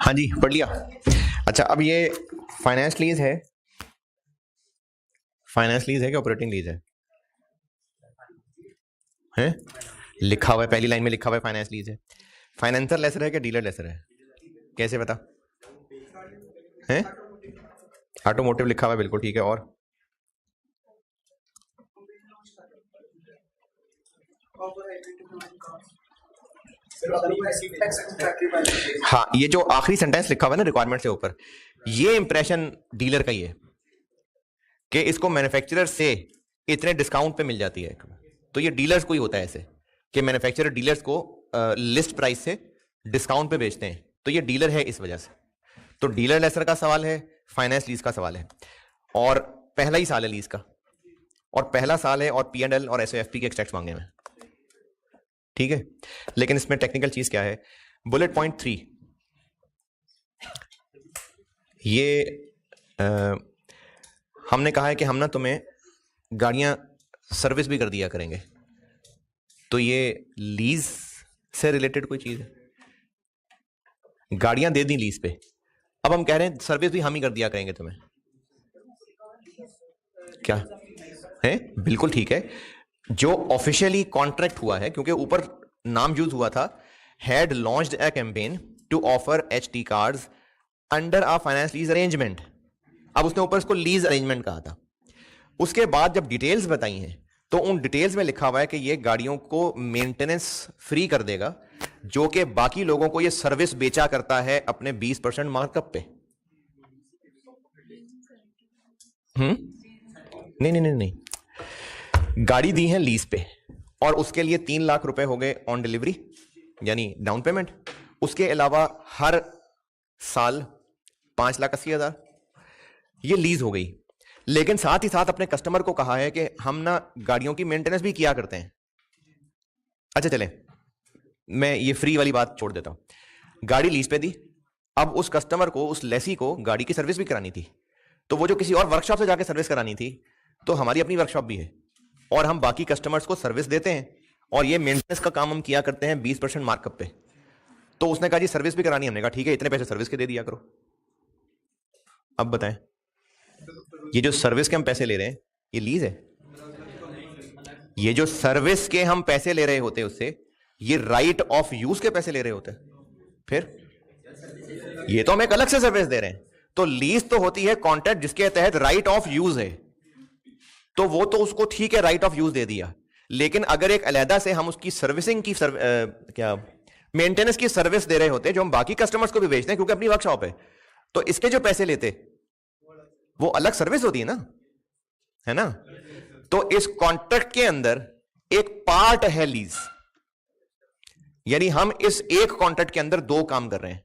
हाँ जी, पढ़ लिया। अच्छा, अब ये फाइनेंस लीज है, फाइनेंस लीज है कि ऑपरेटिंग लीज है? हैं? लिखा हुआ है, पहली लाइन में लिखा हुआ है फाइनेंस लीज है। फाइनेंसर लेसर है कि डीलर लेसर है? कैसे पता? हैं? ऑटोमोटिव लिखा हुआ है, बिल्कुल ठीक है। और हाँ, ये जो आखिरी सेंटेंस लिखा हुआ है ना रिक्वायरमेंट से ऊपर, ये इंप्रेशन डीलर का ही है कि इसको मैन्युफैक्चरर से इतने डिस्काउंट पे मिल जाती है। तो ये डीलर्स को ही होता है ऐसे कि मैन्युफैक्चरर डीलर्स को लिस्ट प्राइस से डिस्काउंट पे बेचते हैं, तो ये डीलर है इस वजह से। तो डीलर लेसर का सवाल है, फाइनेंस लीज का सवाल है, और पहला ही साल है लीज का, और पहला साल है, और P&L और SOFP के एक्सट्रैक्ट मांगे हैं, ठीक है। लेकिन इसमें टेक्निकल चीज क्या है, बुलेट पॉइंट 3, ये हमने कहा है कि हम ना तुम्हें गाड़ियां सर्विस भी कर दिया करेंगे, तो ये लीज से रिलेटेड कोई चीज है, गाड़ियां दे दी लीज पे, अब हम कह रहे हैं सर्विस भी हम ही कर दिया करेंगे तुम्हें, क्या है? बिल्कुल ठीक है। जो ऑफिशियली कॉन्ट्रैक्ट हुआ है, क्योंकि ऊपर नाम यूज हुआ था, had launched a campaign to offer HT cards under a finance lease arrangement. अब उसने ऊपर इसको लीज अरेंजमेंट कहा था। उसके बाद जब डिटेल्स बताई हैं तो उन डिटेल्स में लिखा हुआ है कि ये गाड़ियों को मेंटेनेंस फ्री कर देगा, जो कि बाकी लोगों को ये सर्विस बेचा करता है अपने 20% मार्कअप पे। नहीं नहीं नहीं नहीं, गाड़ी दी है लीज पे और उसके लिए 3 लाख रुपए हो गए ऑन डिलीवरी यानी डाउन पेमेंट, उसके अलावा हर साल 5,80,000 ये लीज हो गई। लेकिन साथ ही साथ अपने कस्टमर को कहा है कि हम ना गाड़ियों की मेंटेनेंस भी किया करते हैं। अच्छा चलें, मैं ये फ्री वाली बात छोड़ देता हूं। गाड़ी लीज पे दी, अब उस कस्टमर को, उस लेसी को गाड़ी की सर्विस भी करानी थी, तो वो जो किसी और वर्कशॉप से जाके सर्विस करानी थी, तो हमारी अपनी वर्कशॉप भी है और हम बाकी कस्टमर्स को सर्विस देते हैं और ये मेंटेनेंस का काम हम किया करते हैं 20% मार्कअप पे। तो उसने कहा जी सर्विस भी करानी, हमने कहा ठीक है, इतने पैसे सर्विस के दे दिया करो। अब बताएं, ये जो सर्विस के हम पैसे ले रहे हैं ये लीज है? ये जो सर्विस के हम पैसे ले रहे होते उससे, ये राइट ऑफ यूज के पैसे ले रहे होते, फिर ये तो हम एक अलग से सर्विस दे रहे हैं। तो लीज तो होती है कॉन्ट्रैक्ट जिसके तहत राइट ऑफ यूज है, तो वो तो उसको ठीक है राइट ऑफ यूज दे दिया। लेकिन अगर एक अलहदा से हम उसकी सर्विसिंग की क्या मेंटेनेंस की सर्विस दे रहे होते जो हम बाकी कस्टमर्स को भी बेचते हैं क्योंकि अपनी वर्कशॉप है, तो इसके जो पैसे लेते वो अलग सर्विस होती है ना। तो इस कॉन्ट्रैक्ट के अंदर एक पार्ट है लीज, यानी हम इस एक कॉन्ट्रैक्ट के अंदर 2 काम कर रहे हैं।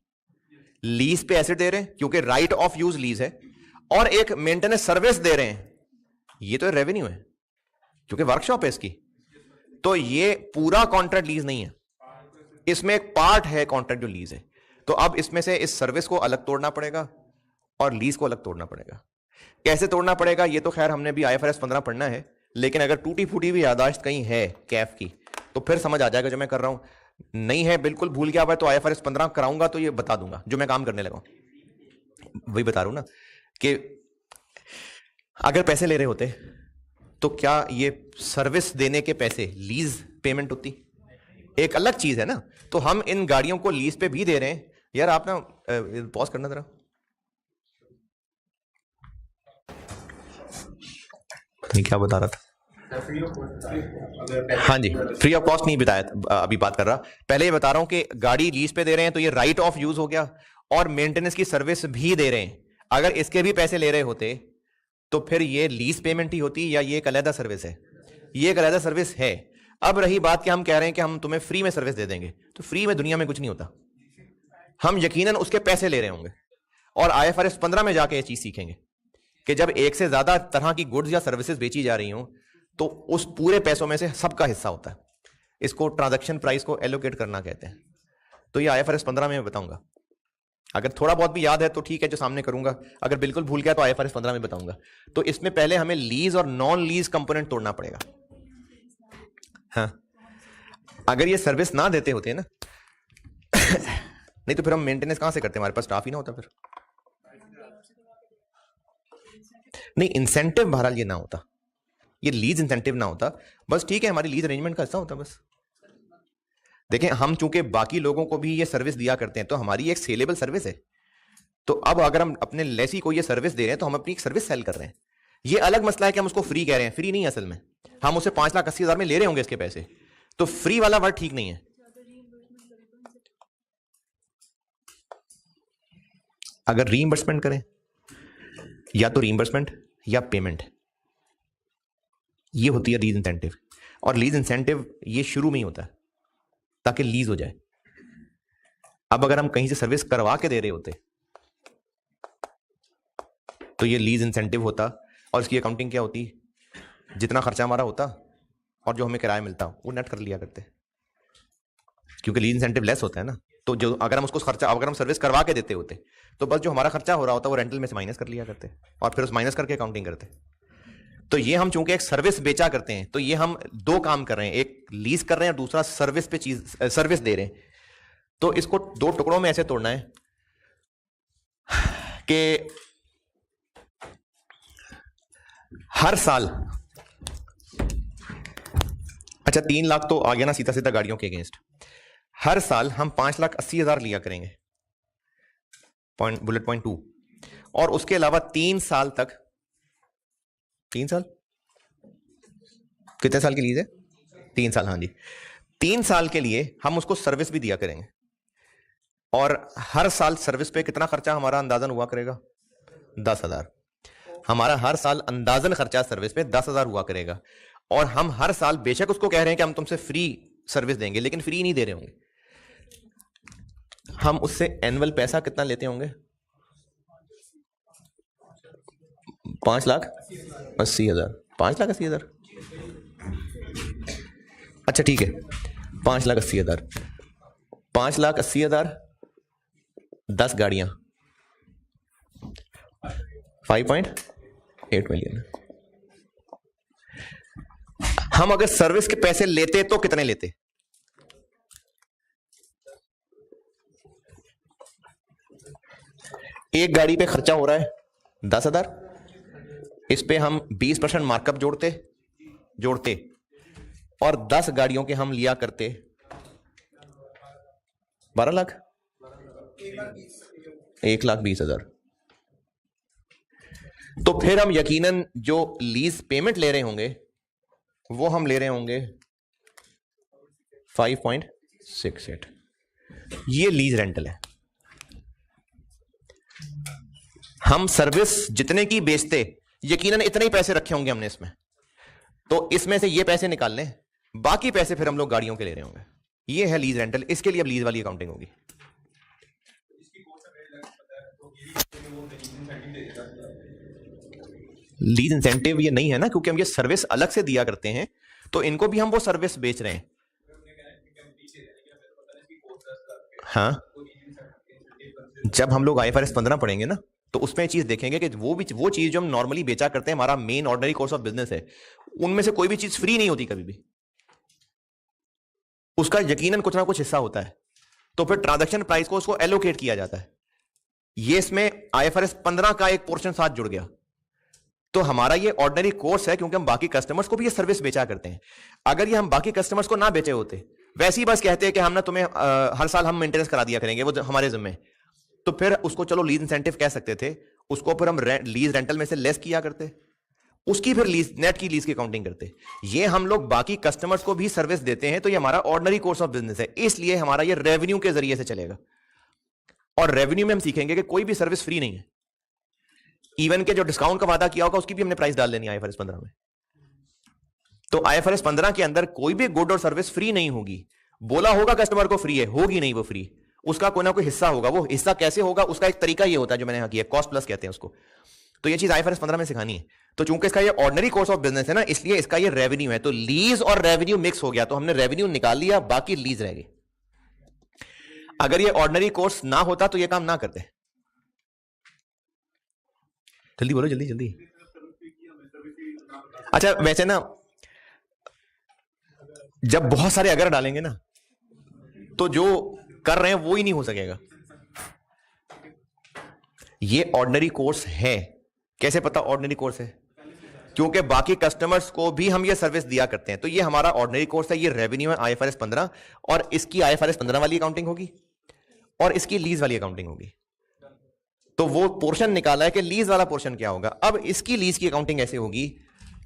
लीज पे एसेट दे रहे हैं क्योंकि राइट ऑफ यूज लीज है, और एक मेंटेनेंस सर्विस दे रहे हैं, ये तो रेवेन्यू है क्योंकि वर्कशॉप है इसकी। तो ये पूरा कॉन्ट्रैक्ट लीज नहीं है, इसमें एक पार्ट है कॉन्ट्रैक्ट जो लीज है। तो अब इसमें से इस सर्विस को अलग तोड़ना पड़ेगा और लीज को अलग तोड़ना पड़ेगा। कैसे तोड़ना पड़ेगा ये तो खैर हमने भी IFRS 15 पढ़ना है, लेकिन अगर टूटी फूटी भी यादाश्त कहीं है कैफ की तो फिर समझ आ जाएगा जो मैं कर रहा हूं। नहीं है, बिल्कुल भूल गया हुआ है, तो IFRS 15 कराऊंगा तो ये बता दूंगा, जो मैं काम करने लगा वही बता रहा हूं ना, कि अगर पैसे ले रहे होते तो क्या ये सर्विस देने के पैसे लीज पेमेंट होती? एक अलग चीज है ना। तो हम इन गाड़ियों को लीज पे भी दे रहे हैं। यार आप ना पॉज करना जरा, ये क्या बता रहा था? हाँ जी, फ्री ऑफ कॉस्ट नहीं बताया, अभी बात कर रहा, पहले ये बता रहा हूं कि गाड़ी लीज पे दे रहे हैं तो ये राइट ऑफ यूज हो गया, और मेंटेनेंस की सर्विस भी दे रहे हैं। अगर इसके भी पैसे ले रहे होते तो फिर ये लीज पेमेंट ही होती, या ये एक अलग सर्विस है? ये एक अलग सर्विस है। अब रही बात कि हम कह रहे हैं कि हम तुम्हें फ्री में सर्विस दे देंगे, तो फ्री में दुनिया में कुछ नहीं होता। हम यकीनन उसके पैसे ले रहे होंगे, और IFRS 15 में जाके ये चीज सीखेंगे कि जब एक से ज्यादा तरह की गुड्स या सर्विसेज बेची जा रही हो तो उस पूरे पैसों में से सबका हिस्सा होता है। इसको ट्रांजैक्शन प्राइस को एलोकेट करना कहते हैं। तो ये IFRS 15 में बताऊंगा। अगर थोड़ा बहुत भी याद है तो ठीक है, जो सामने करूंगा, अगर बिल्कुल भूल गया तो IFRS 15 में बताऊंगा। तो इसमें पहले हमें लीज और नॉन लीज कंपोनेंट तोड़ना पड़ेगा। हाँ, अगर ये सर्विस ना देते होते ना नहीं तो फिर हम मेंटेनेंस कहां से करते, हमारे पास स्टाफ ही ना होता फिर। नहीं, इंसेंटिव बहरहाल ये ना होता, ये लीज इंसेंटिव ना होता, बस ठीक है हमारी लीज अरेंजमेंट का हिस्सा होता बस। देखें, हम चूंकि बाकी लोगों को भी ये सर्विस दिया करते हैं तो हमारी एक सेलेबल सर्विस है। तो अब अगर हम अपने लेसी को ये सर्विस दे रहे हैं तो हम अपनी एक सर्विस सेल कर रहे हैं। ये अलग मसला है कि हम उसको फ्री कह रहे हैं, फ्री नहीं असल में, हम उसे 5,80,000 में ले रहे होंगे इसके पैसे, तो फ्री वाला वर्ड ठीक नहीं है। अगर रीइंबर्समेंट करें, या तो रीइंबर्समेंट या पेमेंट, ये होती है लीज इंसेंटिव। और लीज इंसेंटिव ये शुरू में ही होता है ताकि लीज हो जाए। अब अगर हम कहीं से सर्विस करवा के दे रहे होते तो ये लीज इंसेंटिव होता और इसकी अकाउंटिंग क्या होती, जितना खर्चा हमारा होता और जो हमें किराया मिलता वो नेट कर लिया करते, क्योंकि लीज इंसेंटिव लेस होता है ना। तो जो अगर हम उसको खर्चा, अगर हम सर्विस करवा के देते होते तो बस जो हमारा खर्चा हो रहा होता वो रेंटल में से माइनस कर लिया करते और फिर उस माइनस करके अकाउंटिंग करते। तो ये हम चूंकि एक सर्विस बेचा करते हैं तो ये हम दो काम कर रहे हैं, एक लीज कर रहे हैं और दूसरा सर्विस पे सर्विस दे रहे हैं। तो इसको दो टुकड़ों में ऐसे तोड़ना है कि हर साल, अच्छा 3 लाख तो आ गया ना सीधा सीधा गाड़ियों के अगेंस्ट, हर साल हम 5,80,000 लिया करेंगे, बुलेट पॉइंट 2। और उसके अलावा 3 साल तक, 3 साल कितने साल की लीज है? 3 साल, हाँ जी, 3 साल के लिए हम उसको सर्विस भी दिया करेंगे। और हर साल सर्विस पे कितना खर्चा हमारा अंदाजन हुआ करेगा? 10,000। हमारा हर साल अंदाजन खर्चा सर्विस पे 10,000 हुआ करेगा। और हम हर साल बेशक उसको कह रहे हैं कि हम तुमसे फ्री सर्विस देंगे, लेकिन फ्री नहीं दे रहे होंगे, हम उससे एनुअल पैसा कितना लेते होंगे? 5,80,000। 5,80,000, अच्छा ठीक है, 5,80,000, 5,80,000, 10 गाड़ियां, 5.8 मिलियन। हम अगर सर्विस के पैसे लेते तो कितने लेते? एक गाड़ी पे खर्चा हो रहा है 10,000, इस पे हम 20% मार्कअप जोड़ते और 10 गाड़ियों के हम लिया करते 12 लाख, 1,20,000। तो फिर हम यकीनन जो लीज पेमेंट ले रहे होंगे वो हम ले रहे होंगे 5.68। ये लीज रेंटल है। हम सर्विस जितने की बेचते यकीनन इतने ही पैसे रखे होंगे हमने इसमें, तो इसमें से ये पैसे निकाल लें, बाकी पैसे फिर हम लोग गाड़ियों के ले रहे होंगे। ये है लीज रेंटल। इसके लिए अब लीज वाली अकाउंटिंग होगी। लीज इंसेंटिव ये नहीं है ना, क्योंकि हम ये सर्विस अलग से दिया करते हैं, तो इनको भी हम वो सर्विस बेच रहे हैं। हाँ, जब हम लोग IFRS 15 पढ़ेंगे ना तो उसमें चीज देखेंगे कि वो चीज जो हम नॉर्मली बेचा करते हैं, हमारा main ordinary course of business है, उनमें से कोई भी चीज फ्री नहीं होती कभी भी, उसका यकीनन कुछ ना कुछ हिस्सा होता है। तो फिर ट्रांजैक्शन प्राइस को उसको एलोकेट किया जाता है। ये इसमें IFRS 15 का एक पोर्शन साथ जुड़ गया। तो हमारा ये ऑर्डिनरी कोर्स है क्योंकि हम बाकी कस्टमर्स को भी ये सर्विस बेचा करते हैं। अगर ये हम बाकी कस्टमर्स को ना बेचे होते, वैसे ही बस कहते हैं कि हम ना तुम्हें हर साल हम मेंटेनेंस करा दिया करेंगे, वो हमारे जिम्मे, तो फिर उसको चलो लीज इंसेंटिव कह सकते थे, उसको फिर हम लीज रेंटल में से लेस किया करते, उसकी फिर लीज, नेट की लीज की काउंटिंग करते। ये हम लोग बाकी कस्टमर्स को भी सर्विस देते हैं, तो ये हमारा ऑर्डिनरी कोर्स ऑफ बिजनेस है, इसलिए हमारा ये रेवेन्यू के जरिए से चलेगा। और रेवेन्यू में हम सीखेंगे कि कोई भी सर्विस फ्री नहीं है। इवन के जो डिस्काउंट का वादा किया होगा उसकी भी हमने प्राइस डाल देनी है IFRS 15 में। तो IFRS 15 के अंदर कोई भी गुड और सर्विस फ्री नहीं होगी। बोला होगा कस्टमर को फ्री है, होगी नहीं वो फ्री, उसका कोई ना कोई हिस्सा होगा। वो हिस्सा कैसे होगा, उसका एक तरीका ये होता है जो मैंने यहां किया, कॉस्ट प्लस कहते हैं उसको। तो ये चीज IFRS 15 में सिखानी है। तो चूंकि इसका ये ऑर्डिनरी कोर्स ऑफ बिजनेस है ना, इसलिए इसका ये रेवेन्यू है। तो लीज और रेवेन्यू मिक्स हो गया, तो हमने रेवेन्यू निकाल लिया, बाकी लीज रह गई। अगर ये ऑर्डिनरी कोर्स ना होता तो ये काम ना करते। जल्दी बोलो, जल्दी जल्दी। अच्छा वैसे ना, जब बहुत सारे अगर डालेंगे ना तो जो कर रहे हैं वो ही नहीं हो सकेगा। ये ऑर्डिनरी कोर्स है। कैसे पता ऑर्डिनरी कोर्स है? क्योंकि बाकी कस्टमर्स को भी हम ये सर्विस दिया करते हैं। तो ये हमारा ऑर्डिनरी कोर्स है, ये रेवेन्यू है IFRS 15, और इसकी IFRS 15 वाली अकाउंटिंग होगी और इसकी लीज वाली अकाउंटिंग होगी। तो वो पोर्शन निकाला है कि लीज वाला पोर्शन क्या होगा। अब इसकी लीज की अकाउंटिंग ऐसे होगी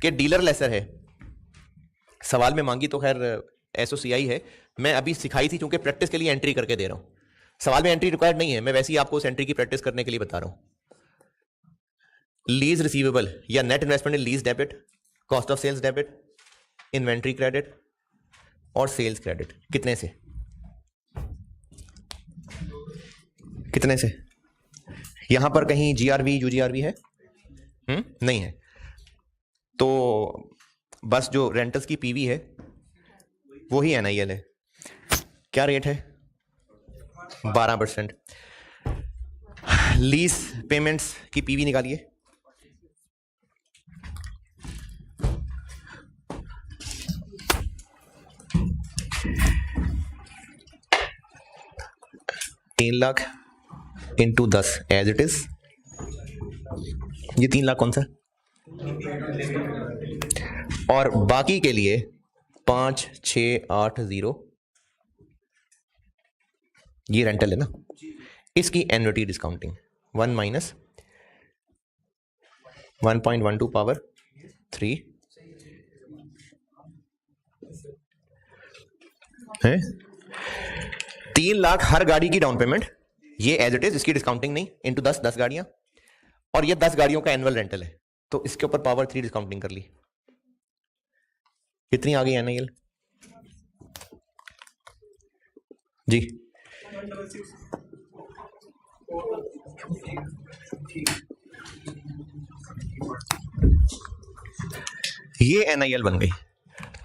कि डीलर लेसर है, सवाल में मांगी तो खैर SOCI है, मैं अभी सिखाई थी क्योंकि प्रैक्टिस के लिए एंट्री करके दे रहा हूं। सवाल में एंट्री रिक्वायर्ड नहीं है, मैं वैसे ही आपको उस एंट्री की प्रैक्टिस करने के लिए बता रहा हूं। लीज रिसीवेबल या net investment in lease debit, cost of sales debit, inventory credit और सेल्स क्रेडिट। कितने से? कितने से? यहां पर कहीं जीआरवी यूजीआरवी है? नहीं है। तो बस जो रेंटल्स की पीवी है वो ही एनआईएल है। क्या रेट है? 12%। लीज पेमेंट्स की पीवी निकालिए। $3 lakh into 10 as it is. ये 3 लाख कौन सा? और बाकी के लिए 5680 ये रेंटल है ना, इसकी एन्युटी डिस्काउंटिंग 1 माइनस 1.12 पावर 3 है। 3 लाख हर गाड़ी की डाउन पेमेंट, ये एज इट इज, इसकी डिस्काउंटिंग नहीं, इंटू 10 गाड़ियां, और ये 10 गाड़ियों का एनुअल रेंटल है, तो इसके ऊपर पावर 3 डिस्काउंटिंग कर ली। कितनी आ गई एनआईएल जी? ये एनआईएल बन गई।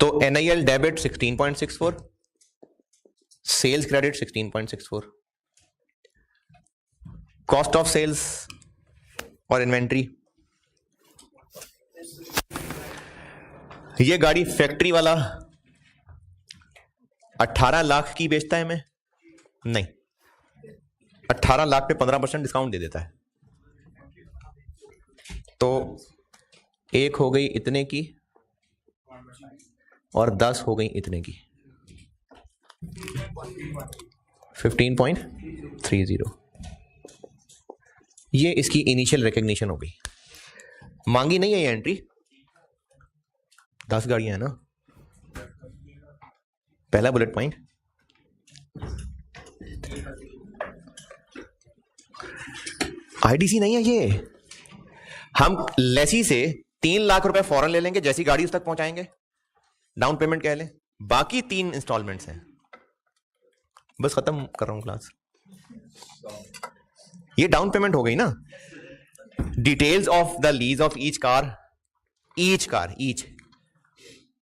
तो NIL debit 16.64, sales credit 16.64, cost of sales और इन्वेंट्री। ये गाड़ी फैक्ट्री वाला 18 लाख की बेचता है, मैं नहीं, 18 लाख पे 15% डिस्काउंट दे देता है, तो एक हो गई इतने की और 10 हो गई इतने की, 15.30। ये इसकी इनिशियल रिकग्निशन हो गई। मांगी नहीं है ये एंट्री, 10 गाड़ियां है ना, पहला बुलेट पॉइंट। आईडीसी नहीं है ये। हम लेसी से 3 लाख रुपए फौरन ले लेंगे, जैसी गाड़ी उस तक पहुंचाएंगे, डाउन पेमेंट कह लें, बाकी 3 इंस्टॉलमेंट्स हैं। बस खत्म कर रहा हूं क्लास। ये डाउन पेमेंट हो गई ना। Details of the lease of each car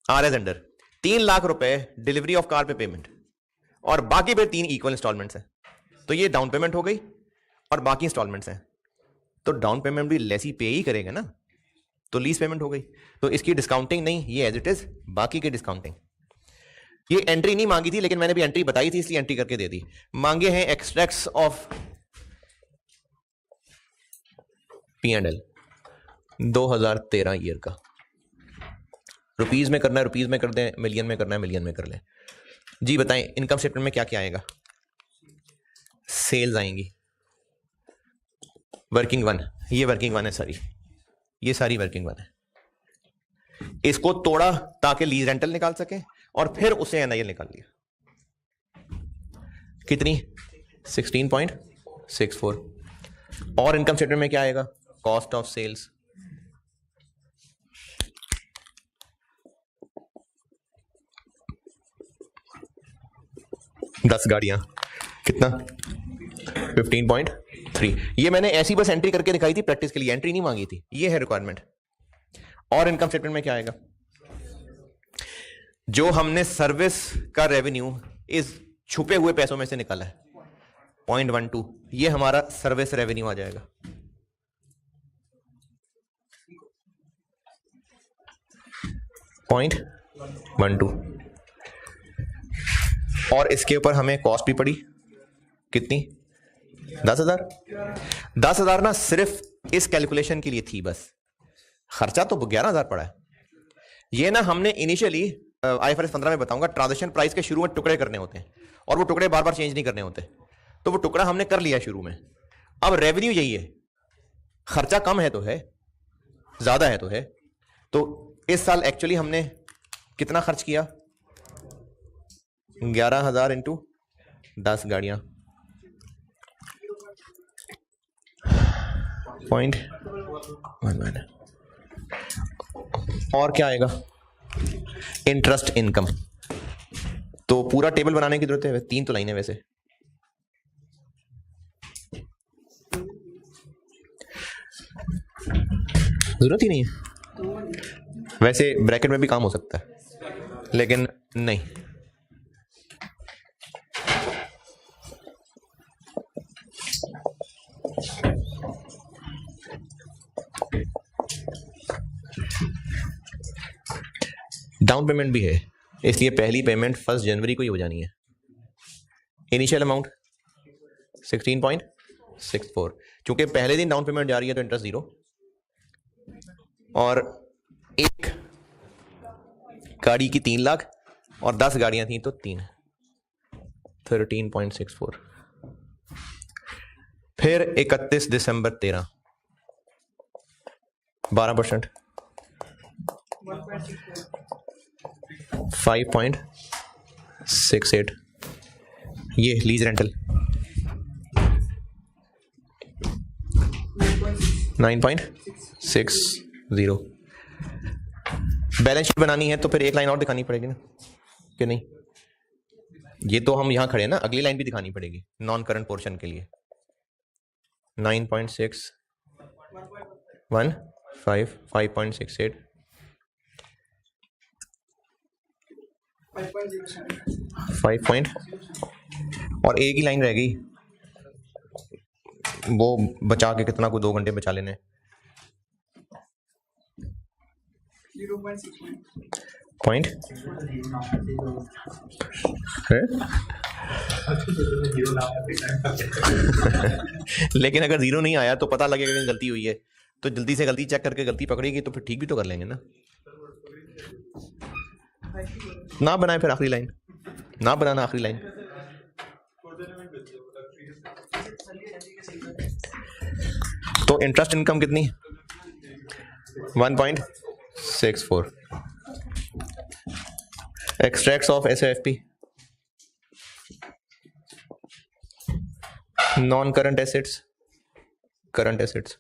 are as under 3 lakh रुपए डिलीवरी ऑफ कार पे पेमेंट, और बाकी पे 3 इक्वल इंस्टॉलमेंट्स हैं, तो ये डाउन पेमेंट हो गई और बाकी इंस्टॉलमेंट्स हैं, तो डाउन पेमेंट भी लेसी पे ही करेगा ना, तो लीज पेमेंट हो गई। तो इसकी डिस्काउंटिंग नहीं, ये एज इट इज, बाकी की डिस्काउंटिंग। ये एंट्री नहीं मांगी थी, लेकिन मैंने भी एंट्री बताई थी इसलिए एंट्री करके दे दी। मांगे हैं एक्सट्रैक्ट्स ऑफ P&L 2013 ईयर का। रुपीज में करना है रुपीज में कर दें, मिलियन में करना है मिलियन में कर लें। जी बताएं, इनकम स्टेटमेंट में क्या क्या आएगा? सेल्स आएंगी, वर्किंग वन, ये वर्किंग वन है सारी, ये सारी वर्किंग वन है। इसको तोड़ा ताकि लीज रेंटल निकाल सके, और फिर उसे एनआईएल निकाल लिया। कितनी? 16.64। और इनकम स्टेटमेंट में क्या आएगा? कॉस्ट ऑफ सेल्स, दस गाड़ियां, कितना? 15.3। ये मैंने ऐसी बस एंट्री करके दिखाई थी प्रैक्टिस के लिए, एंट्री नहीं मांगी थी, ये है रिक्वायरमेंट। और इनकम स्टेटमेंट में क्या आएगा? जो हमने सर्विस का रेवेन्यू इस छुपे हुए पैसों में से निकाला है 0.12, ये हमारा सर्विस रेवेन्यू आ जाएगा। .12, और इसके ऊपर हमें कॉस्ट भी पड़ी, कितनी? 10,000। 10,000 ना सिर्फ इस कैलकुलेशन के लिए थी, बस खर्चा तो 11,000 पड़ा है। ये ना हमने इनिशियली IFRS 15 में बताऊंगा, ट्रांजैक्शन प्राइस के शुरू में टुकड़े करने होते हैं, और वो टुकड़े बार बार चेंज नहीं करने होते, तो वो टुकड़ा हमने कर लिया शुरू में। अब रेवेन्यू यही है, खर्चा कम है तो है, ज्यादा है तो है। तो इस साल एक्चुअली हमने कितना खर्च किया? 11,000 इंटू 10 गाड़ियां, 0.11। और क्या आएगा, इंटरेस्ट इनकम। तो पूरा टेबल बनाने की जरूरत है, 3 तो लाइन है वैसे। जरूरत ही नहीं है, वैसे ब्रैकेट में भी काम हो सकता है लेकिन नहीं। डाउन पेमेंट भी है, इसलिए पहली पेमेंट 1 जनवरी को ही हो जानी है। इनिशियल अमाउंट 16.64, क्योंकि पहले दिन डाउन पेमेंट जा रही है तो इंटरेस्ट 0, और एक गाड़ी की 3 लाख और 10 गाड़ियां थी तो 3, 13.64। फिर 31 दिसंबर 13, 12%, 5.68, ये लीज रेंटल 9.60। बैलेंस शीट बनानी है तो फिर एक लाइन और दिखानी पड़ेगी ना, कि नहीं? ये तो हम यहां खड़े हैं ना, अगली लाइन भी दिखानी पड़ेगी नॉन करंट पोर्शन के लिए। 9.615, 5.68, 5 और एक ही लाइन रह गई, वो बचा के कितना को 2 घंटे बचा लेने। 0.6 लेकिन अगर 0 नहीं आया तो पता लगेगा कि गलती हुई है, तो जल्दी से गलती चेक करके गलती पकड़ेगी तो फिर ठीक भी तो कर लेंगे ना। ना बनाए फिर आखिरी लाइन, ना बनाना आखिरी लाइन। तो इंटरेस्ट इनकम कितनी, 1.64। Extracts of SAFP, non current assets, current assets,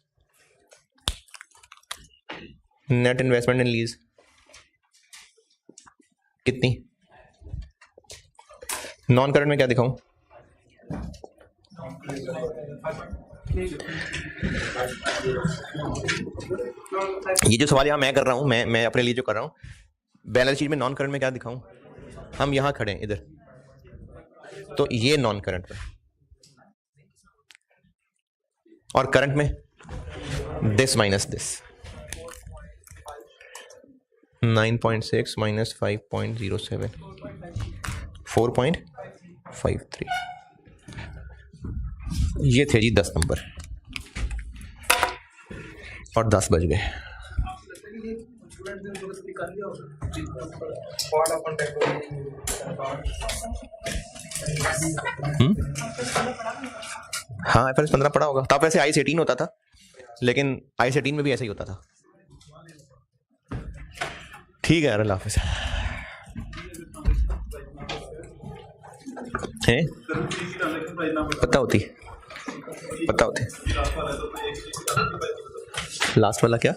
net investment in lease कितनी, नॉन करंट में क्या दिखाऊं, ये जो सवाल यहां मैं कर रहा हूं, मैं अपने लिए जो कर रहा हूं, बैलेंस शीट में नॉन करंट में क्या दिखाऊं, हम यहां खड़े हैं इधर, तो ये नॉन करंट में, और करंट में दिस माइनस दिस, 9.6 माइनस 5.07, 4.53। ये थे जी 10 नंबर, और 10 बज गए। हाँ IFRS 15 पढ़ा होगा, तब वैसे IAS 18 होता था, लेकिन IAS 18 में भी ऐसा ही होता था। ठीक है यार, अल्लाह हाफिज़। हैं पता होती लास्ट वाला क्या,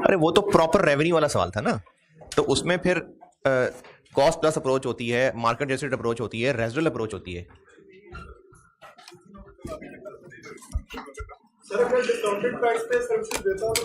अरे वो तो प्रॉपर रेवेन्यू वाला सवाल था ना, तो उसमें फिर कॉस्ट प्लस अप्रोच होती है, मार्केट एडजस्टेड अप्रोच होती है, रेजिडुअल अप्रोच होती है। सर अगर डिस्काउंटेड प्राइस पे सर्विसेज देता है तो